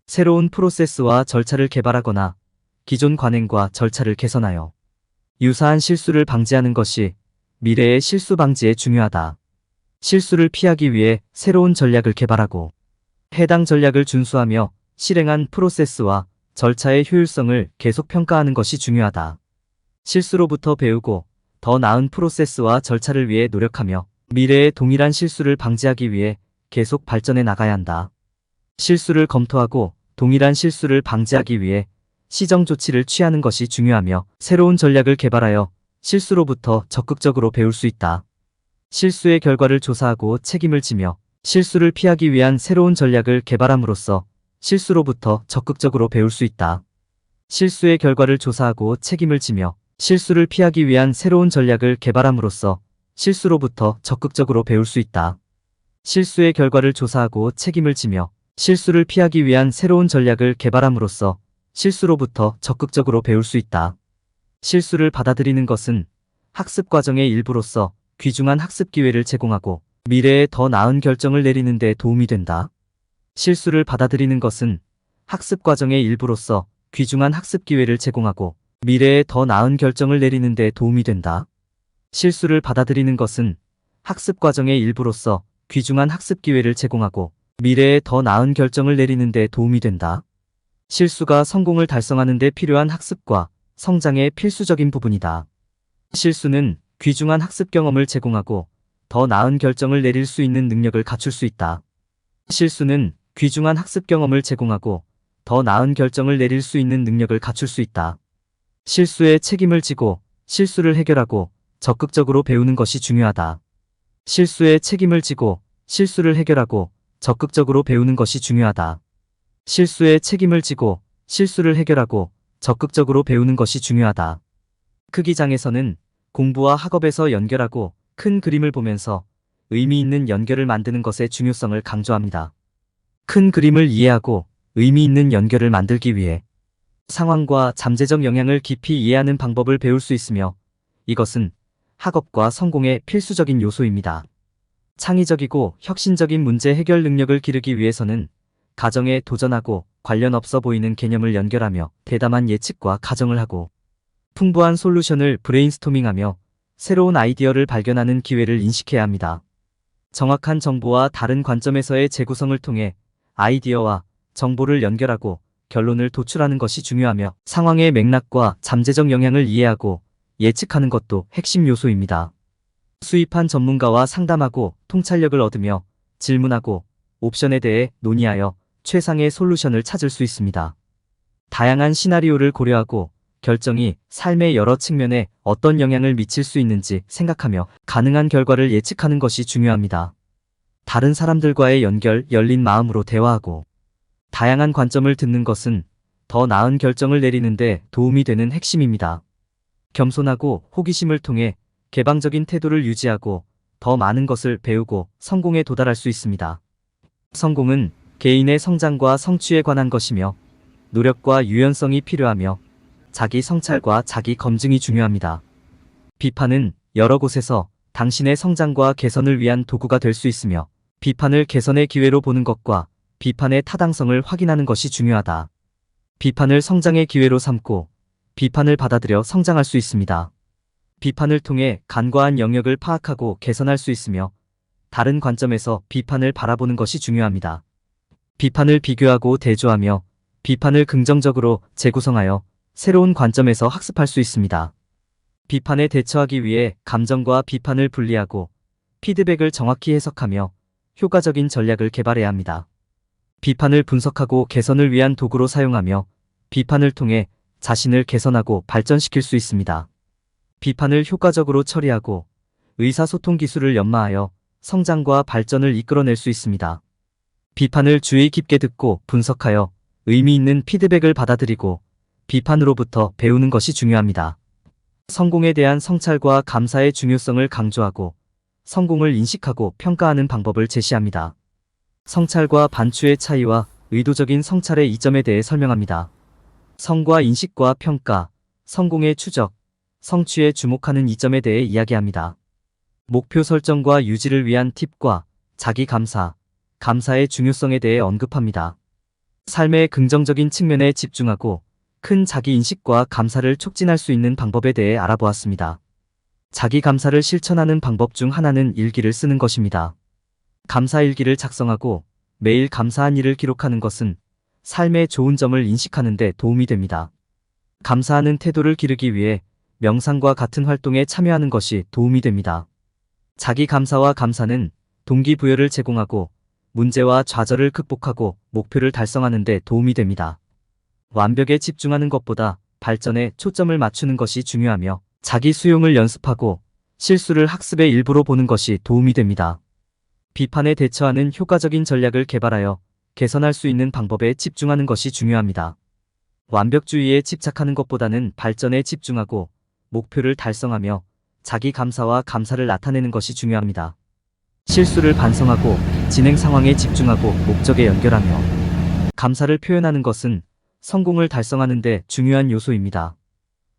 새로운 프로세스와 절차를 개발하거나 기존 관행과 절차를 개선하여 유사한 실수를 방지하는 것이 미래의 실수 방지에 중요하다. 실수를 피하기 위해 새로운 전략을 개발하고 해당 전략을 준수하며 실행한 프로세스와 절차의 효율성을 계속 평가하는 것이 중요하다. 실수로부터 배우고 더 나은 프로세스와 절차를 위해 노력하며 미래의 동일한 실수를 방지하기 위해 계속 발전해 나가야 한다. 실수를 검토하고 동일한 실수를 방지하기 위해 시정 조치를 취하는 것이 중요하며 새로운 전략을 개발하여 실수로부터 적극적으로 배울 수 있다. 실수의 결과를 조사하고 책임을 지며 실수를 피하기 위한 새로운 전략을 개발함으로써 실수로부터 적극적으로 배울 수 있다. 실수의 결과를 조사하고 책임을 지며 실수를 피하기 위한 새로운 전략을 개발함으로써 실수로부터 적극적으로 배울 수 있다. 실수의 결과를 조사하고 책임을 지며 실수를 피하기 위한 새로운 전략을 개발함으로써 실수로부터 적극적으로 배울 수 있다. 실수를 받아들이는 것은 학습 과정의 일부로서 귀중한 학습 기회를 제공하고 미래에 더 나은 결정을 내리는 데 도움이 된다. 실수를 받아들이는 것은 학습 과정의 일부로서 귀중한 학습 기회를 제공하고 미래에 더 나은 결정을 내리는 데 도움이 된다. 실수를 받아들이는 것은 학습 과정의 일부로서 귀중한 학습 기회를 제공하고 미래에 더 나은 결정을 내리는 데 도움이 된다. 실수가 성공을 달성하는 데 필요한 학습과 성장의 필수적인 부분이다. 실수는 귀중한 학습 경험을 제공하고 더 나은 결정을 내릴 수 있는 능력을 갖출 수 있다. 실수는 귀중한 학습 경험을 제공하고 더 나은 결정을 내릴 수 있는 능력을 갖출 수 있다. 실수에 책임을 지고 실수를 해결하고 적극적으로 배우는 것이 중요하다. 실수에 책임을 지고 실수를 해결하고 적극적으로 배우는 것이 중요하다. 실수에 책임을 지고 실수를 해결하고 적극적으로 배우는 것이 중요하다. 크기장에서는 공부와 학업에서 연결하고 큰 그림을 보면서 의미 있는 연결을 만드는 것의 중요성을 강조합니다. 큰 그림을 이해하고 의미 있는 연결을 만들기 위해 상황과 잠재적 영향을 깊이 이해하는 방법을 배울 수 있으며 이것은 학업과 성공의 필수적인 요소입니다. 창의적이고 혁신적인 문제 해결 능력을 기르기 위해서는 가정에 도전하고 관련 없어 보이는 개념을 연결하며 대담한 예측과 가정을 하고 풍부한 솔루션을 브레인스토밍하며 새로운 아이디어를 발견하는 기회를 인식해야 합니다. 정확한 정보와 다른 관점에서의 재구성을 통해 아이디어와 정보를 연결하고 결론을 도출하는 것이 중요하며 상황의 맥락과 잠재적 영향을 이해하고 예측하는 것도 핵심 요소입니다. 수입한 전문가와 상담하고 통찰력을 얻으며 질문하고 옵션에 대해 논의하여 최상의 솔루션을 찾을 수 있습니다. 다양한 시나리오를 고려하고 결정이 삶의 여러 측면에 어떤 영향을 미칠 수 있는지 생각하며 가능한 결과를 예측하는 것이 중요합니다. 다른 사람들과의 연결, 열린 마음으로 대화하고 다양한 관점을 듣는 것은 더 나은 결정을 내리는 데 도움이 되는 핵심입니다. 겸손하고 호기심을 통해 개방적인 태도를 유지하고 더 많은 것을 배우고 성공에 도달할 수 있습니다. 성공은 개인의 성장과 성취에 관한 것이며 노력과 유연성이 필요하며 자기 성찰과 자기 검증이 중요합니다. 비판은 여러 곳에서 당신의 성장과 개선을 위한 도구가 될 수 있으며 비판을 개선의 기회로 보는 것과 비판의 타당성을 확인하는 것이 중요하다. 비판을 성장의 기회로 삼고 비판을 받아들여 성장할 수 있습니다. 비판을 통해 간과한 영역을 파악하고 개선할 수 있으며 다른 관점에서 비판을 바라보는 것이 중요합니다. 비판을 비교하고 대조하며 비판을 긍정적으로 재구성하여 새로운 관점에서 학습할 수 있습니다. 비판에 대처하기 위해 감정과 비판을 분리하고 피드백을 정확히 해석하며 효과적인 전략을 개발해야 합니다. 비판을 분석하고 개선을 위한 도구로 사용하며 비판을 통해 자신을 개선하고 발전시킬 수 있습니다. 비판을 효과적으로 처리하고 의사소통 기술을 연마하여 성장과 발전을 이끌어낼 수 있습니다. 비판을 주의 깊게 듣고 분석하여 의미 있는 피드백을 받아들이고 비판으로부터 배우는 것이 중요합니다. 성공에 대한 성찰과 감사의 중요성을 강조하고 성공을 인식하고 평가하는 방법을 제시합니다. 성찰과 반추의 차이와 의도적인 성찰의 이점에 대해 설명합니다. 성과 인식과 평가, 성공의 추적, 성취에 주목하는 이점에 대해 이야기합니다. 목표 설정과 유지를 위한 팁과 자기 감사, 감사의 중요성에 대해 언급합니다. 삶의 긍정적인 측면에 집중하고 큰 자기 인식과 감사를 촉진할 수 있는 방법에 대해 알아보았습니다. 자기 감사를 실천하는 방법 중 하나는 일기를 쓰는 것입니다. 감사 일기를 작성하고 매일 감사한 일을 기록하는 것은 삶의 좋은 점을 인식하는 데 도움이 됩니다. 감사하는 태도를 기르기 위해 명상과 같은 활동에 참여하는 것이 도움이 됩니다. 자기 감사와 감사는 동기부여를 제공하고 문제와 좌절을 극복하고 목표를 달성하는 데 도움이 됩니다. 완벽에 집중하는 것보다 발전에 초점을 맞추는 것이 중요하며 자기 수용을 연습하고 실수를 학습의 일부로 보는 것이 도움이 됩니다. 비판에 대처하는 효과적인 전략을 개발하여 개선할 수 있는 방법에 집중하는 것이 중요합니다. 완벽주의에 집착하는 것보다는 발전에 집중하고 목표를 달성하며 자기 감사와 감사를 나타내는 것이 중요합니다. 실수를 반성하고 진행 상황에 집중하고 목적에 연결하며 감사를 표현하는 것은 성공을 달성하는 데 중요한 요소입니다.